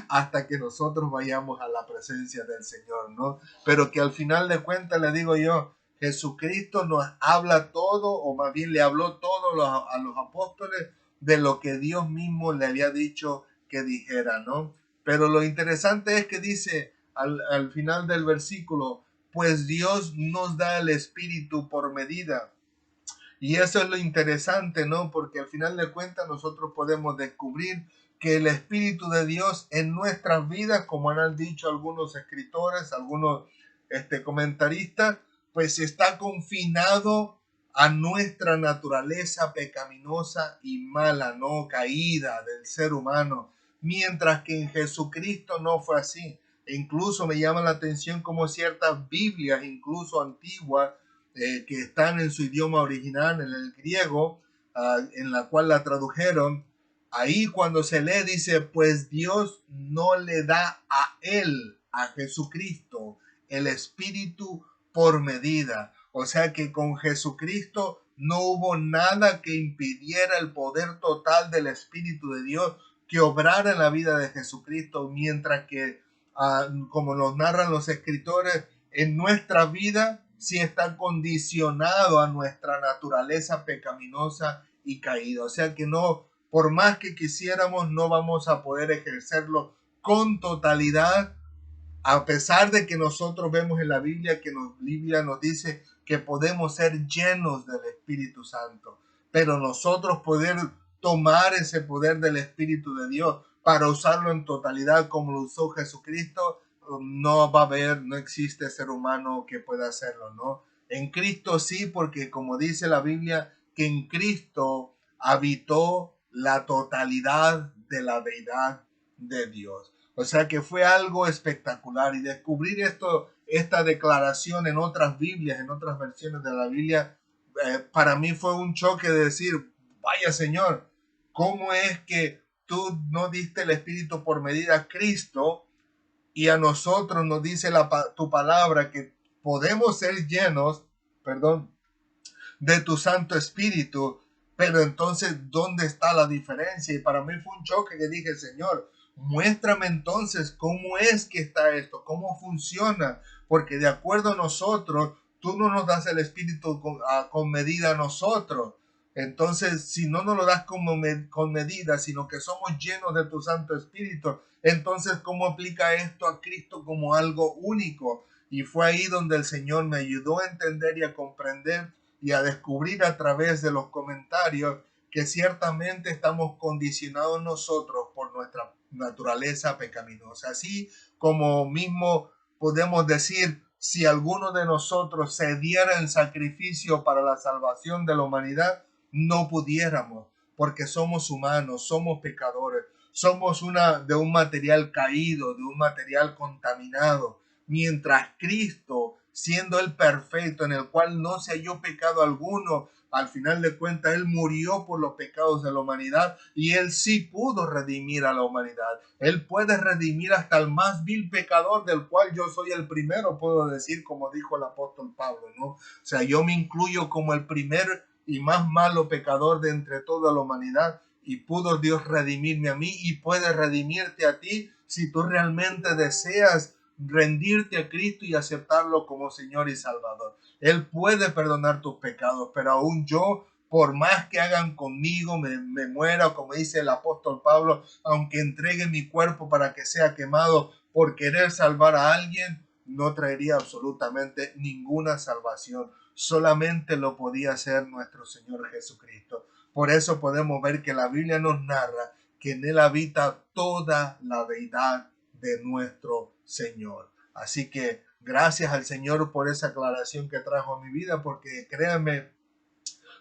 hasta que nosotros vayamos a la presencia del Señor, ¿no? Pero que al final de cuentas le digo yo, Jesucristo nos habla todo, o más bien le habló todo a los apóstoles de lo que Dios mismo le había dicho que dijera, ¿no? Pero lo interesante es que dice al final del versículo, pues Dios nos da el Espíritu por medida. Y eso es lo interesante, ¿no? Porque al final de cuentas nosotros podemos descubrir que el Espíritu de Dios en nuestras vidas, como han dicho algunos escritores, algunos comentaristas, pues está confinado a nuestra naturaleza pecaminosa y mala, ¿no? Caída del ser humano. Mientras que en Jesucristo no fue así. E incluso me llama la atención como ciertas Biblias, incluso antiguas, que están en su idioma original, en el griego, en la cual la tradujeron. Ahí cuando se lee dice, pues Dios no le da a él, a Jesucristo, el Espíritu por medida. O sea que con Jesucristo no hubo nada que impidiera el poder total del Espíritu de Dios que obrara en la vida de Jesucristo, mientras que, como nos narran los escritores, en nuestra vida sí está condicionado a nuestra naturaleza pecaminosa y caída. O sea que no, por más que quisiéramos, no vamos a poder ejercerlo con totalidad, a pesar de que nosotros vemos en la Biblia que Biblia nos dice que podemos ser llenos del Espíritu Santo, pero nosotros poder tomar ese poder del Espíritu de Dios para usarlo en totalidad como lo usó Jesucristo, no va a haber, no existe ser humano que pueda hacerlo, ¿no? En Cristo sí, porque como dice la Biblia, que en Cristo habitó la totalidad de la deidad de Dios. O sea que fue algo espectacular, y descubrir esta declaración en otras Biblias, en otras versiones de la Biblia, para mí fue un choque de decir, vaya Señor, ¿cómo es que tú no diste el Espíritu por medida a Cristo y a nosotros nos dice tu palabra que podemos ser llenos, perdón, de tu Santo Espíritu? Pero entonces, ¿dónde está la diferencia? Y para mí fue un choque que dije, Señor, muéstrame entonces cómo es que está esto, cómo funciona, porque de acuerdo a nosotros, tú no nos das el Espíritu con medida a nosotros. Entonces, si no nos lo das con medida, sino que somos llenos de tu Santo Espíritu, entonces, ¿cómo aplica esto a Cristo como algo único? Y fue ahí donde el Señor me ayudó a entender y a comprender y a descubrir a través de los comentarios que ciertamente estamos condicionados nosotros por nuestra naturaleza pecaminosa. Así como mismo podemos decir, si alguno de nosotros se diera en sacrificio para la salvación de la humanidad, no pudiéramos, porque somos humanos, somos pecadores, somos de un material caído, de un material contaminado, mientras Cristo, siendo el perfecto, en el cual no se halló pecado alguno, al final de cuentas Él murió por los pecados de la humanidad, y Él sí pudo redimir a la humanidad. Él puede redimir hasta el más vil pecador, del cual yo soy el primero, puedo decir, como dijo el apóstol Pablo, ¿no? O sea, yo me incluyo como el primer y más malo pecador de entre toda la humanidad, y pudo Dios redimirme a mí y puede redimirte a ti si tú realmente deseas rendirte a Cristo y aceptarlo como Señor y Salvador. Él puede perdonar tus pecados, pero aún yo, por más que hagan conmigo, me muera, como dice el apóstol Pablo, aunque entregue mi cuerpo para que sea quemado por querer salvar a alguien, no traería absolutamente ninguna salvación. Solamente lo podía hacer nuestro Señor Jesucristo. Por eso podemos ver que la Biblia nos narra que en Él habita toda la deidad de nuestro Señor. Así que gracias al Señor por esa aclaración que trajo a mi vida, porque créanme,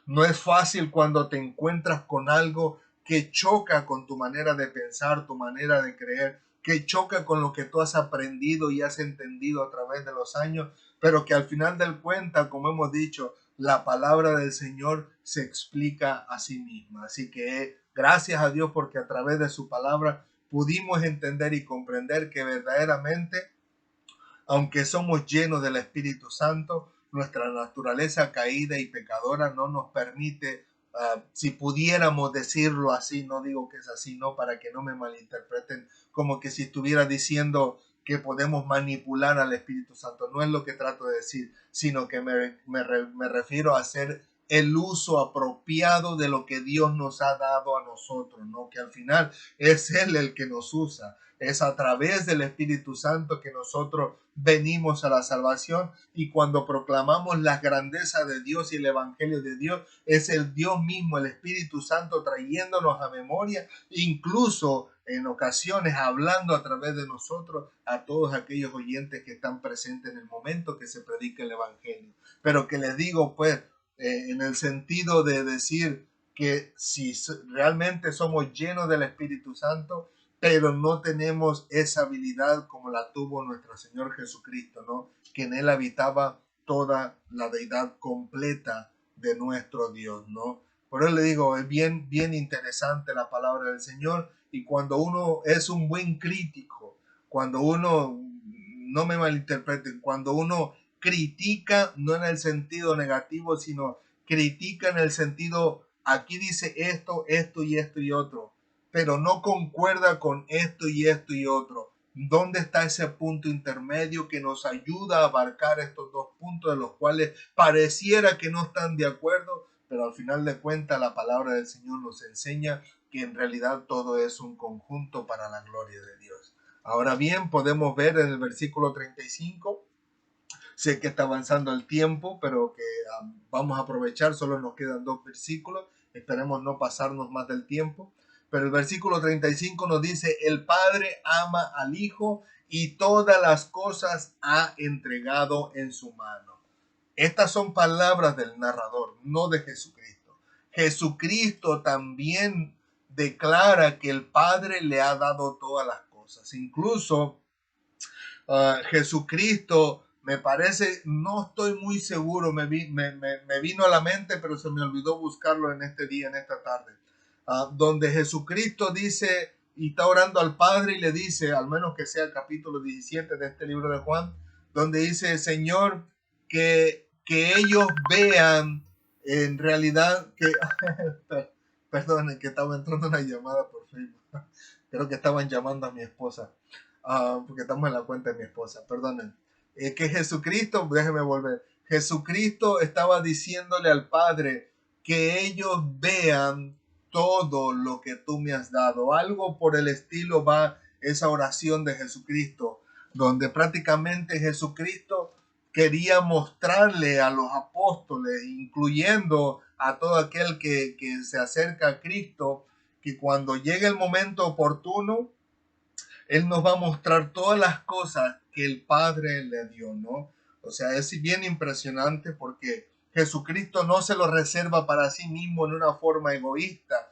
no es fácil cuando te encuentras con algo que choca con tu manera de pensar, tu manera de creer, que choca con lo que tú has aprendido y has entendido a través de los años, pero que al final del cuenta, como hemos dicho, la palabra del Señor se explica a sí misma. Así que gracias a Dios porque a través de su palabra pudimos entender y comprender que verdaderamente, aunque somos llenos del Espíritu Santo, nuestra naturaleza caída y pecadora no nos permite, si pudiéramos decirlo así, no digo que es así, no, para que no me malinterpreten, como que si estuviera diciendo que podemos manipular al Espíritu Santo. No es lo que trato de decir, sino que me refiero a hacer el uso apropiado de lo que Dios nos ha dado a nosotros, ¿no? Que al final es Él el que nos usa. Es a través del Espíritu Santo que nosotros venimos a la salvación, y cuando proclamamos las grandezas de Dios y el Evangelio de Dios, es el Dios mismo, el Espíritu Santo, trayéndonos a memoria, incluso en ocasiones hablando a través de nosotros a todos aquellos oyentes que están presentes en el momento que se predica el Evangelio. Pero que les digo, pues, en el sentido de decir que si realmente somos llenos del Espíritu Santo, pero no tenemos esa habilidad como la tuvo nuestro Señor Jesucristo, ¿no? Que en Él habitaba toda la deidad completa de nuestro Dios, ¿no? Por eso le digo, es bien interesante la palabra del Señor, y cuando uno es un buen crítico, cuando uno, no me malinterpreten, cuando uno critica, no en el sentido negativo, sino critica en el sentido, aquí dice esto, esto y esto y otro, pero no concuerda con esto y esto y otro. ¿Dónde está ese punto intermedio que nos ayuda a abarcar estos dos puntos de los cuales pareciera que no están de acuerdo, pero al final de cuentas la palabra del Señor nos enseña que en realidad todo es un conjunto para la gloria de Dios? Ahora bien, podemos ver en el versículo 35, sé que está avanzando el tiempo, pero que vamos a aprovechar, solo nos quedan 2 versículos, esperemos no pasarnos más del tiempo. Pero el versículo 35 nos dice, el Padre ama al Hijo y todas las cosas ha entregado en su mano. Estas son palabras del narrador, no de Jesucristo. Jesucristo también declara que el Padre le ha dado todas las cosas. Incluso Jesucristo, me parece, no estoy muy seguro, me vino a la mente, pero se me olvidó buscarlo en este día, en esta tarde, donde Jesucristo dice, y está orando al Padre y le dice, al menos que sea el capítulo 17 de este libro de Juan, donde dice, Señor, que ellos vean en realidad que, perdón, que estaba entrando una llamada por Facebook, creo que estaban llamando a mi esposa. Porque estamos en la cuenta de mi esposa, perdonen. Que Jesucristo, déjeme volver, Jesucristo estaba diciéndole al Padre que ellos vean todo lo que tú me has dado. Algo por el estilo va esa oración de Jesucristo, donde prácticamente Jesucristo quería mostrarle a los apóstoles, incluyendo a todo aquel que se acerca a Cristo, que cuando llegue el momento oportuno, Él nos va a mostrar todas las cosas que el Padre le dio, ¿no? O sea, es bien impresionante porque Jesucristo no se lo reserva para sí mismo en una forma egoísta,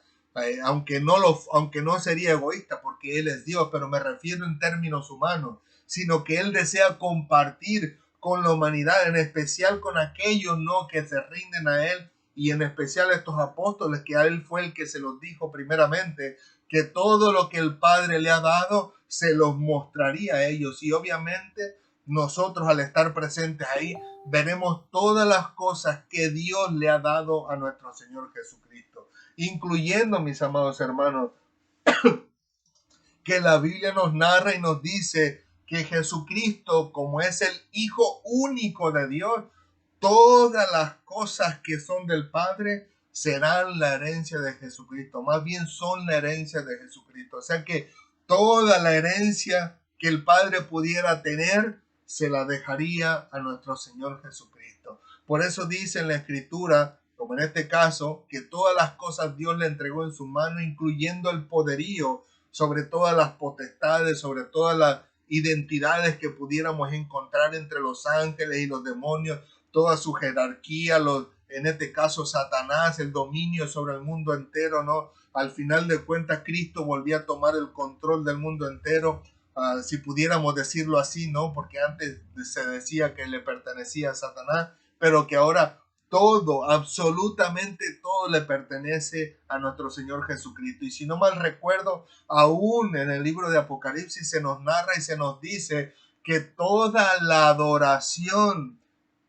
aunque no sería egoísta porque Él es Dios, pero me refiero en términos humanos, sino que Él desea compartir con la humanidad, en especial con aquellos, ¿no?, que se rinden a Él, y en especial a estos apóstoles, que a Él fue el que se los dijo primeramente, que todo lo que el Padre le ha dado se los mostraría a ellos. Y obviamente nosotros, al estar presentes ahí, veremos todas las cosas que Dios le ha dado a nuestro Señor Jesucristo, incluyendo, mis amados hermanos, que la Biblia nos narra y nos dice que Jesucristo, como es el Hijo único de Dios, todas las cosas que son del Padre serán la herencia de Jesucristo. Más bien son la herencia de Jesucristo. O sea que toda la herencia que el Padre pudiera tener, se la dejaría a nuestro Señor Jesucristo. Por eso dice en la Escritura, como en este caso, que todas las cosas Dios le entregó en su mano, incluyendo el poderío sobre todas las potestades, sobre todas las identidades que pudiéramos encontrar entre los ángeles y los demonios, toda su jerarquía, en este caso Satanás, el dominio sobre el mundo entero, ¿no? Al final de cuentas, Cristo volvió a tomar el control del mundo entero, si pudiéramos decirlo así, ¿no? Porque antes se decía que le pertenecía a Satanás, pero que ahora todo, absolutamente todo le pertenece a nuestro Señor Jesucristo. Y si no mal recuerdo, aún en el libro de Apocalipsis se nos narra y se nos dice que toda la adoración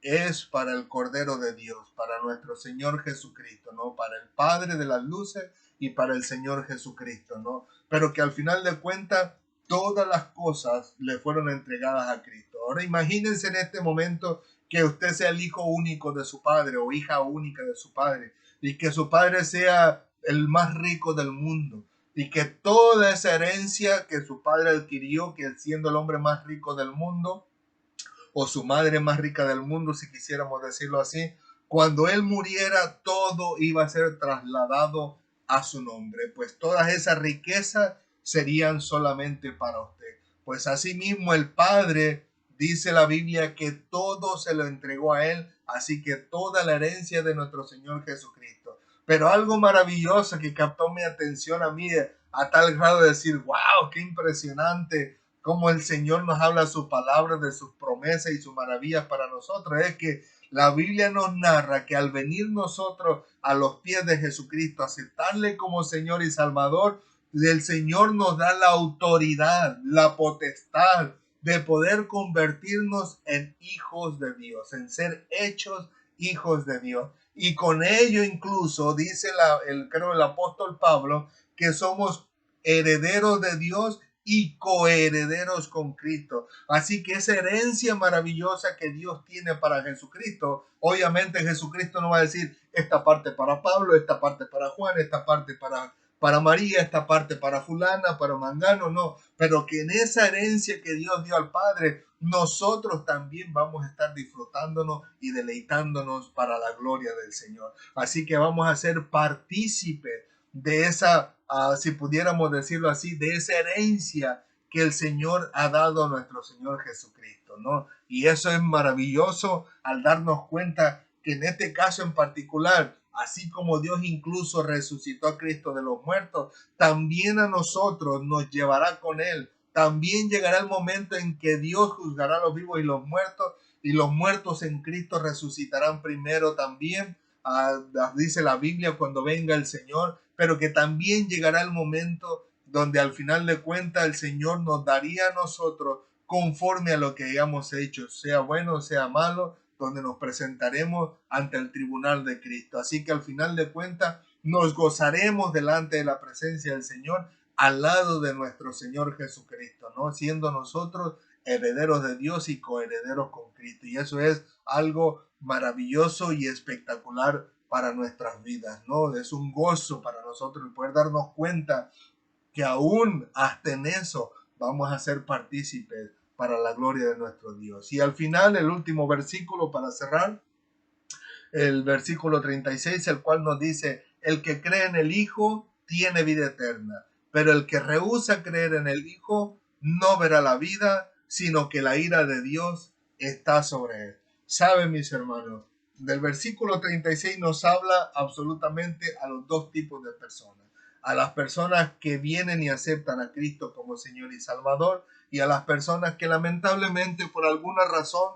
es para el Cordero de Dios, para nuestro Señor Jesucristo, ¿no? Para el Padre de las luces y para el Señor Jesucristo, ¿no? Pero que al final de cuentas todas las cosas le fueron entregadas a Cristo. Ahora imagínense en este momento que usted sea el hijo único de su padre o hija única de su padre y que su padre sea el más rico del mundo y que toda esa herencia que su padre adquirió, que siendo el hombre más rico del mundo, o su madre más rica del mundo, si quisiéramos decirlo así, cuando él muriera, todo iba a ser trasladado a su nombre, pues todas esas riquezas serían solamente para usted. Pues asimismo el Padre, dice la Biblia, que todo se lo entregó a él, así que toda la herencia de nuestro Señor Jesucristo. Pero algo maravilloso que captó mi atención a mí a tal grado de decir, wow, qué impresionante cómo el Señor nos habla su palabra de sus promesas y sus maravillas para nosotros, es que la Biblia nos narra que al venir nosotros a los pies de Jesucristo, aceptarle como Señor y Salvador, el Señor nos da la autoridad, la potestad de poder convertirnos en hijos de Dios, en ser hechos hijos de Dios. Y con ello incluso dice creo el apóstol Pablo que somos herederos de Dios y coherederos con Cristo. Así que esa herencia maravillosa que Dios tiene para Jesucristo, obviamente Jesucristo no va a decir esta parte para Pablo, esta parte para Juan, esta parte para María, esta parte para fulana, para Mangano, no, pero que en esa herencia que Dios dio al Padre, nosotros también vamos a estar disfrutándonos y deleitándonos para la gloria del Señor. Así que vamos a ser partícipes de esa, si pudiéramos decirlo así, de esa herencia que el Señor ha dado a nuestro Señor Jesucristo, ¿no? Y eso es maravilloso al darnos cuenta que en este caso en particular, así como Dios incluso resucitó a Cristo de los muertos, también a nosotros nos llevará con Él. También llegará el momento en que Dios juzgará a los vivos y los muertos en Cristo resucitarán primero también. Dice la Biblia cuando venga el Señor, pero que también llegará el momento donde al final de cuentas el Señor nos daría a nosotros conforme a lo que hayamos hecho, sea bueno o sea malo, donde nos presentaremos ante el tribunal de Cristo. Así que al final de cuentas nos gozaremos delante de la presencia del Señor al lado de nuestro Señor Jesucristo, ¿no? Siendo nosotros herederos de Dios y coherederos con Cristo. Y eso es algo maravilloso y espectacular para nuestras vidas, ¿no? Es un gozo para nosotros poder darnos cuenta que aún hasta en eso vamos a ser partícipes para la gloria de nuestro Dios. Y al final, el último versículo para cerrar, el versículo 36, el cual nos dice, el que cree en el Hijo tiene vida eterna, pero el que rehúsa creer en el Hijo no verá la vida, sino que la ira de Dios está sobre él. ¿Saben, mis hermanos? Del versículo 36 nos habla absolutamente a los dos tipos de personas. A las personas que vienen y aceptan a Cristo como Señor y Salvador, y a las personas que lamentablemente por alguna razón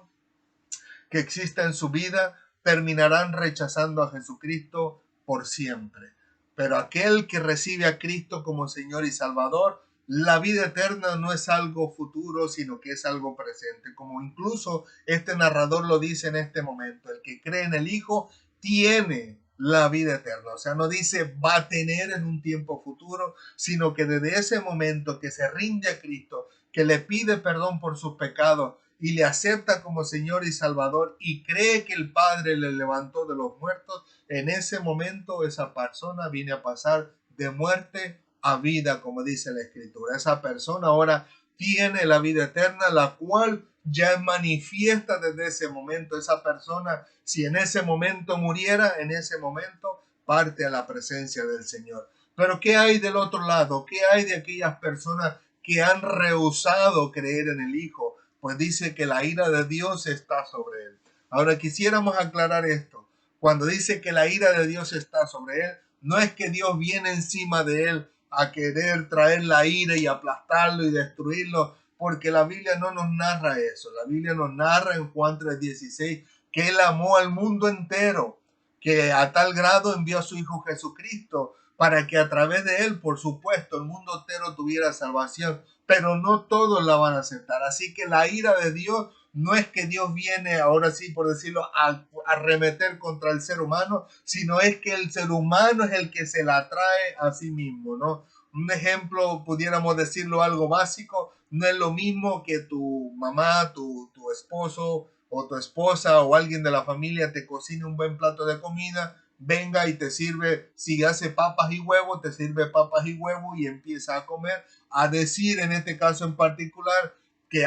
que exista en su vida terminarán rechazando a Jesucristo por siempre. Pero aquel que recibe a Cristo como Señor y Salvador, la vida eterna no es algo futuro, sino que es algo presente. Como incluso este narrador lo dice en este momento, el que cree en el Hijo tiene la vida eterna. O sea, no dice va a tener en un tiempo futuro, sino que desde ese momento que se rinde a Cristo, que le pide perdón por sus pecados, y le acepta como Señor y Salvador y cree que el Padre le levantó de los muertos, en ese momento esa persona viene a pasar de muerte a vida, como dice la Escritura. Esa persona ahora tiene la vida eterna, la cual ya es manifiesta desde ese momento. Esa persona, si en ese momento muriera, en ese momento parte a la presencia del Señor. Pero ¿qué hay del otro lado? ¿Qué hay de aquellas personas que han rehusado creer en el Hijo? Pues dice que la ira de Dios está sobre él. Ahora quisiéramos aclarar esto. Cuando dice que la ira de Dios está sobre él, no es que Dios viene encima de él a querer traer la ira y aplastarlo y destruirlo, porque la Biblia no nos narra eso. La Biblia nos narra en Juan 3:16 que él amó al mundo entero, que a tal grado envió a su Hijo Jesucristo para que a través de él, por supuesto, el mundo entero tuviera salvación, pero no todos la van a aceptar. Así que la ira de Dios no es que Dios viene, ahora sí, por decirlo, a arremeter contra el ser humano, sino es que el ser humano es el que se la trae a sí mismo, ¿no? Un ejemplo, pudiéramos decirlo algo básico, no es lo mismo que tu mamá, tu esposo o tu esposa o alguien de la familia te cocine un buen plato de comida, venga y te sirve, si hace papas y huevos, te sirve papas y huevos y empieza a comer, a decir en este caso en particular que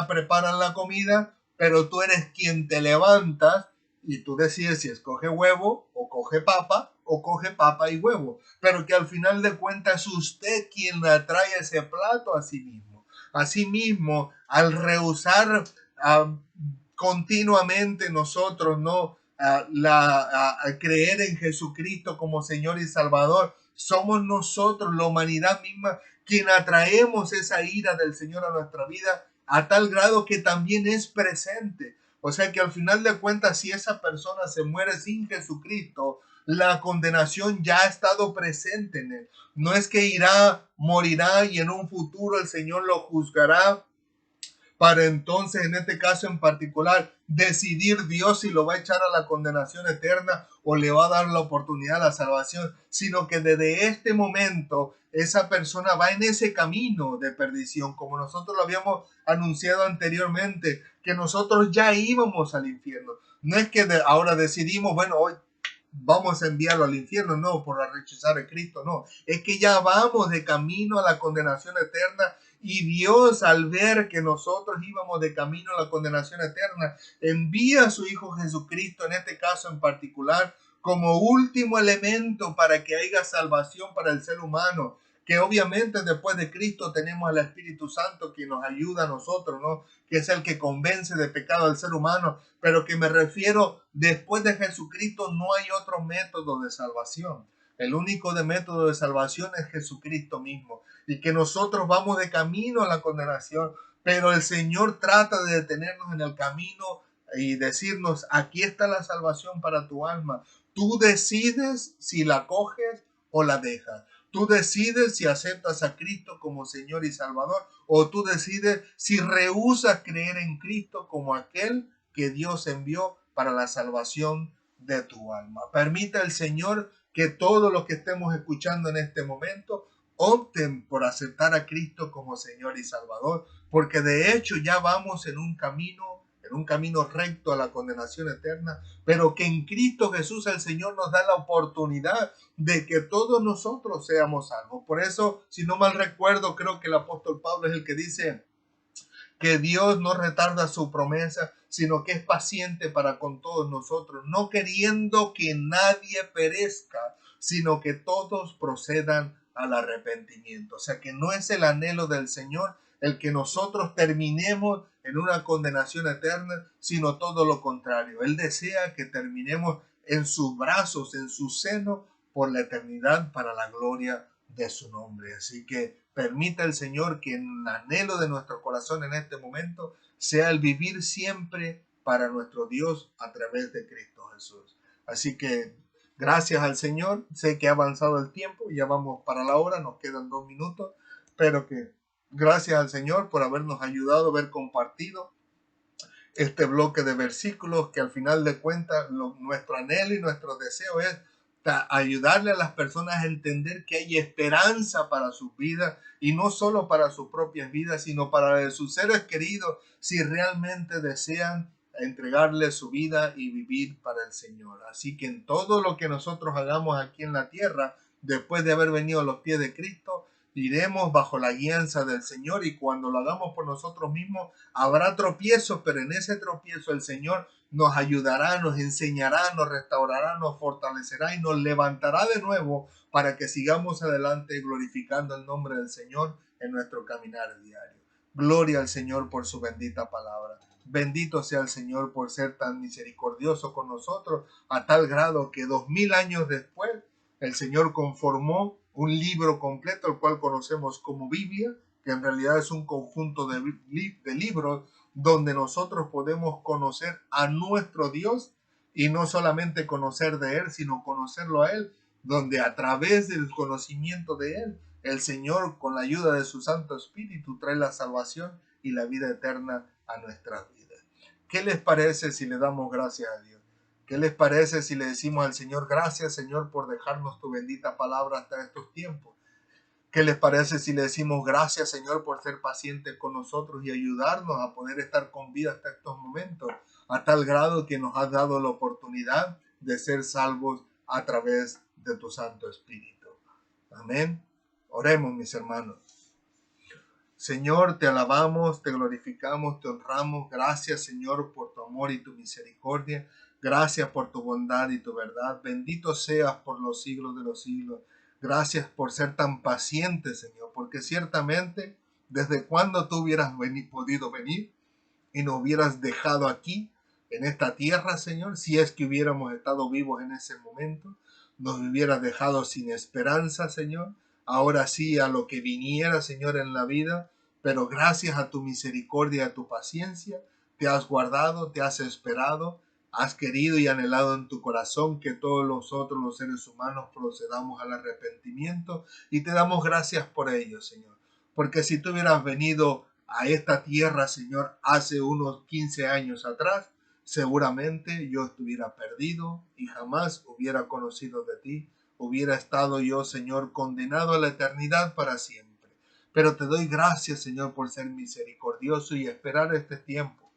preparan la comida, pero tú eres quien te levantas y tú decides si escoge huevo o coge papa y huevo, pero que al final de cuentas es usted quien atrae ese plato a sí mismo. Asimismo, al rehusar continuamente nosotros, ¿no? A creer en Jesucristo como Señor y Salvador, somos nosotros, la humanidad misma, quien atraemos esa ira del Señor a nuestra vida a tal grado que también es presente. O sea que al final de cuentas, si esa persona se muere sin Jesucristo, la condenación ya ha estado presente en él. No es que morirá y en un futuro el Señor lo juzgará para entonces, en este caso en particular, decidir Dios si lo va a echar a la condenación eterna o le va a dar la oportunidad a la salvación, sino que desde este momento esa persona va en ese camino de perdición, como nosotros lo habíamos anunciado anteriormente, que nosotros ya íbamos al infierno. No es que ahora decidimos, bueno, hoy vamos a enviarlo al infierno, no, por rechazar a Cristo, no, es que ya vamos de camino a la condenación eterna y Dios al ver que nosotros íbamos de camino a la condenación eterna, envía a su Hijo Jesucristo, en este caso en particular, como último elemento para que haya salvación para el ser humano, que obviamente después de Cristo tenemos al Espíritu Santo que nos ayuda a nosotros, ¿no? Que es el que convence de pecado al ser humano, pero que me refiero, después de Jesucristo no hay otro método de salvación. El único de método de salvación es Jesucristo mismo, y que nosotros vamos de camino a la condenación, pero el Señor trata de detenernos en el camino y decirnos, aquí está la salvación para tu alma. Tú decides si la coges o la dejas. Tú decides si aceptas a Cristo como Señor y Salvador, o tú decides si rehusas creer en Cristo como aquel que Dios envió para la salvación de tu alma. Permita el Señor que todos los que estemos escuchando en este momento opten por aceptar a Cristo como Señor y Salvador, porque de hecho ya vamos en un camino recto a la condenación eterna, pero que en Cristo Jesús el Señor nos da la oportunidad de que todos nosotros seamos salvos. Por eso, si no mal recuerdo, creo que el apóstol Pablo es el que dice que Dios no retarda su promesa, sino que es paciente para con todos nosotros, no queriendo que nadie perezca, sino que todos procedan al arrepentimiento. O sea que no es el anhelo del Señor el que nosotros terminemos en una condenación eterna, sino todo lo contrario. Él desea que terminemos en sus brazos, en su seno, por la eternidad, para la gloria de su nombre. Así que permita el Señor que el anhelo de nuestro corazón en este momento sea el vivir siempre para nuestro Dios a través de Cristo Jesús. Así que gracias al Señor. Sé que ha avanzado el tiempo, ya vamos para la hora, nos quedan 2 minutos, pero que gracias al Señor por habernos ayudado, haber compartido este bloque de versículos que al final de cuentas nuestro anhelo y nuestro deseo es ayudarle a las personas a entender que hay esperanza para sus vidas y no solo para sus propias vidas, sino para la de sus seres queridos si realmente desean entregarle su vida y vivir para el Señor. Así que en todo lo que nosotros hagamos aquí en la tierra, después de haber venido a los pies de Cristo, iremos bajo la guianza del Señor, y cuando lo hagamos por nosotros mismos habrá tropiezos, pero en ese tropiezo el Señor nos ayudará, nos enseñará, nos restaurará, nos fortalecerá y nos levantará de nuevo para que sigamos adelante glorificando el nombre del Señor en nuestro caminar diario. Gloria al Señor por su bendita palabra. Bendito sea el Señor por ser tan misericordioso con nosotros, a tal grado que 2000 años después el Señor conformó un libro completo, el cual conocemos como Biblia, que en realidad es un conjunto de libros donde nosotros podemos conocer a nuestro Dios, y no solamente conocer de Él, sino conocerlo a Él, donde a través del conocimiento de Él, el Señor, con la ayuda de su Santo Espíritu, trae la salvación y la vida eterna a nuestras vidas. ¿Qué les parece si le damos gracias a Dios? ¿Qué les parece si le decimos al Señor, gracias Señor por dejarnos tu bendita palabra hasta estos tiempos? ¿Qué les parece si le decimos gracias, Señor, por ser paciente con nosotros y ayudarnos a poder estar con vida hasta estos momentos, a tal grado que nos has dado la oportunidad de ser salvos a través de tu Santo Espíritu? Amén. Oremos, mis hermanos. Señor, te alabamos, te glorificamos, te honramos. Gracias, Señor, por tu amor y tu misericordia. Gracias por tu bondad y tu verdad. Bendito seas por los siglos de los siglos. Gracias por ser tan paciente, Señor, porque ciertamente, desde cuando tú hubieras podido venir y nos hubieras dejado aquí, en esta tierra, Señor, si es que hubiéramos estado vivos en ese momento, nos hubieras dejado sin esperanza, Señor. Ahora sí, a lo que viniera, Señor, en la vida, pero gracias a tu misericordia, a tu paciencia, te has guardado, te has esperado, has querido y anhelado en tu corazón que todos nosotros, los seres humanos, procedamos al arrepentimiento, y te damos gracias por ello, Señor. Porque si tú hubieras venido a esta tierra, Señor, hace unos 15 años atrás, seguramente yo estuviera perdido y jamás hubiera conocido de ti. Hubiera estado yo, Señor, condenado a la eternidad para siempre. Pero te doy gracias, Señor, por ser misericordioso y esperar este tiempo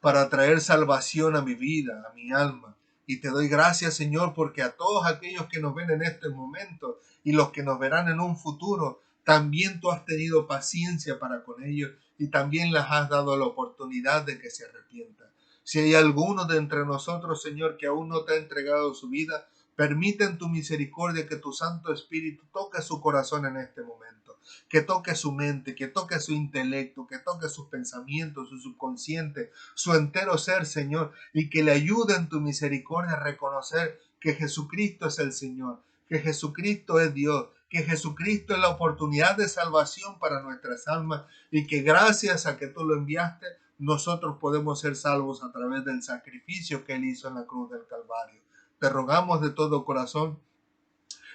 para traer salvación a mi vida, a mi alma. Y te doy gracias, Señor, porque a todos aquellos que nos ven en este momento y los que nos verán en un futuro, también tú has tenido paciencia para con ellos y también les has dado la oportunidad de que se arrepientan. Si hay alguno de entre nosotros, Señor, que aún no te ha entregado su vida, permite en tu misericordia que tu Santo Espíritu toque su corazón en este momento, que toque su mente, que toque su intelecto, que toque sus pensamientos, su subconsciente, su entero ser, Señor, y que le ayude en tu misericordia a reconocer que Jesucristo es el Señor, que Jesucristo es Dios, que Jesucristo es la oportunidad de salvación para nuestras almas, y que gracias a que tú lo enviaste, nosotros podemos ser salvos a través del sacrificio que Él hizo en la cruz del Calvario. Te rogamos de todo corazón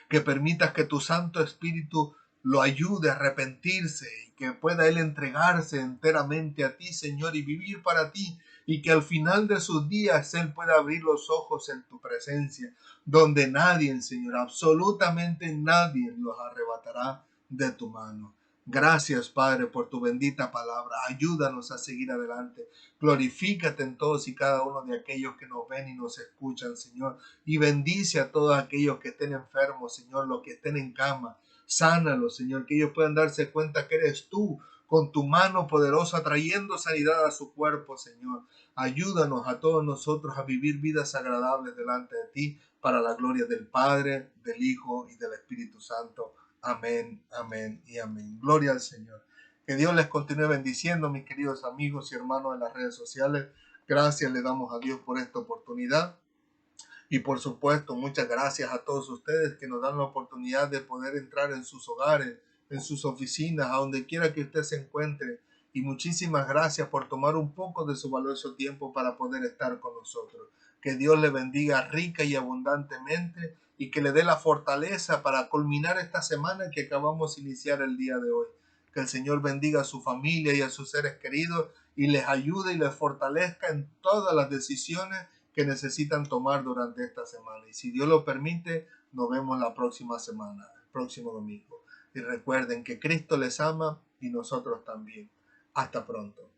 que permitas que tu Santo Espíritu lo ayude a arrepentirse y que pueda Él entregarse enteramente a ti, Señor, y vivir para ti, y que al final de sus días Él pueda abrir los ojos en tu presencia, donde nadie, Señor, absolutamente nadie los arrebatará de tu mano. Gracias, Padre, por tu bendita palabra. Ayúdanos a seguir adelante. Glorifícate en todos y cada uno de aquellos que nos ven y nos escuchan, Señor. Y bendice a todos aquellos que estén enfermos, Señor, los que estén en cama. Sánalos, Señor, que ellos puedan darse cuenta que eres tú, con tu mano poderosa, trayendo sanidad a su cuerpo, Señor. Ayúdanos a todos nosotros a vivir vidas agradables delante de ti, para la gloria del Padre, del Hijo y del Espíritu Santo. Amén, amén y amén. Gloria al Señor. Que Dios les continúe bendiciendo, mis queridos amigos y hermanos en las redes sociales. Gracias le damos a Dios por esta oportunidad. Y por supuesto, muchas gracias a todos ustedes que nos dan la oportunidad de poder entrar en sus hogares, en sus oficinas, a donde quiera que usted se encuentre. Y muchísimas gracias por tomar un poco de su valioso tiempo para poder estar con nosotros. Que Dios le bendiga rica y abundantemente y que le dé la fortaleza para culminar esta semana que acabamos de iniciar el día de hoy. Que el Señor bendiga a su familia y a sus seres queridos y les ayude y les fortalezca en todas las decisiones que necesitan tomar durante esta semana. Y si Dios lo permite, nos vemos la próxima semana, el próximo domingo. Y recuerden que Cristo les ama y nosotros también. Hasta pronto.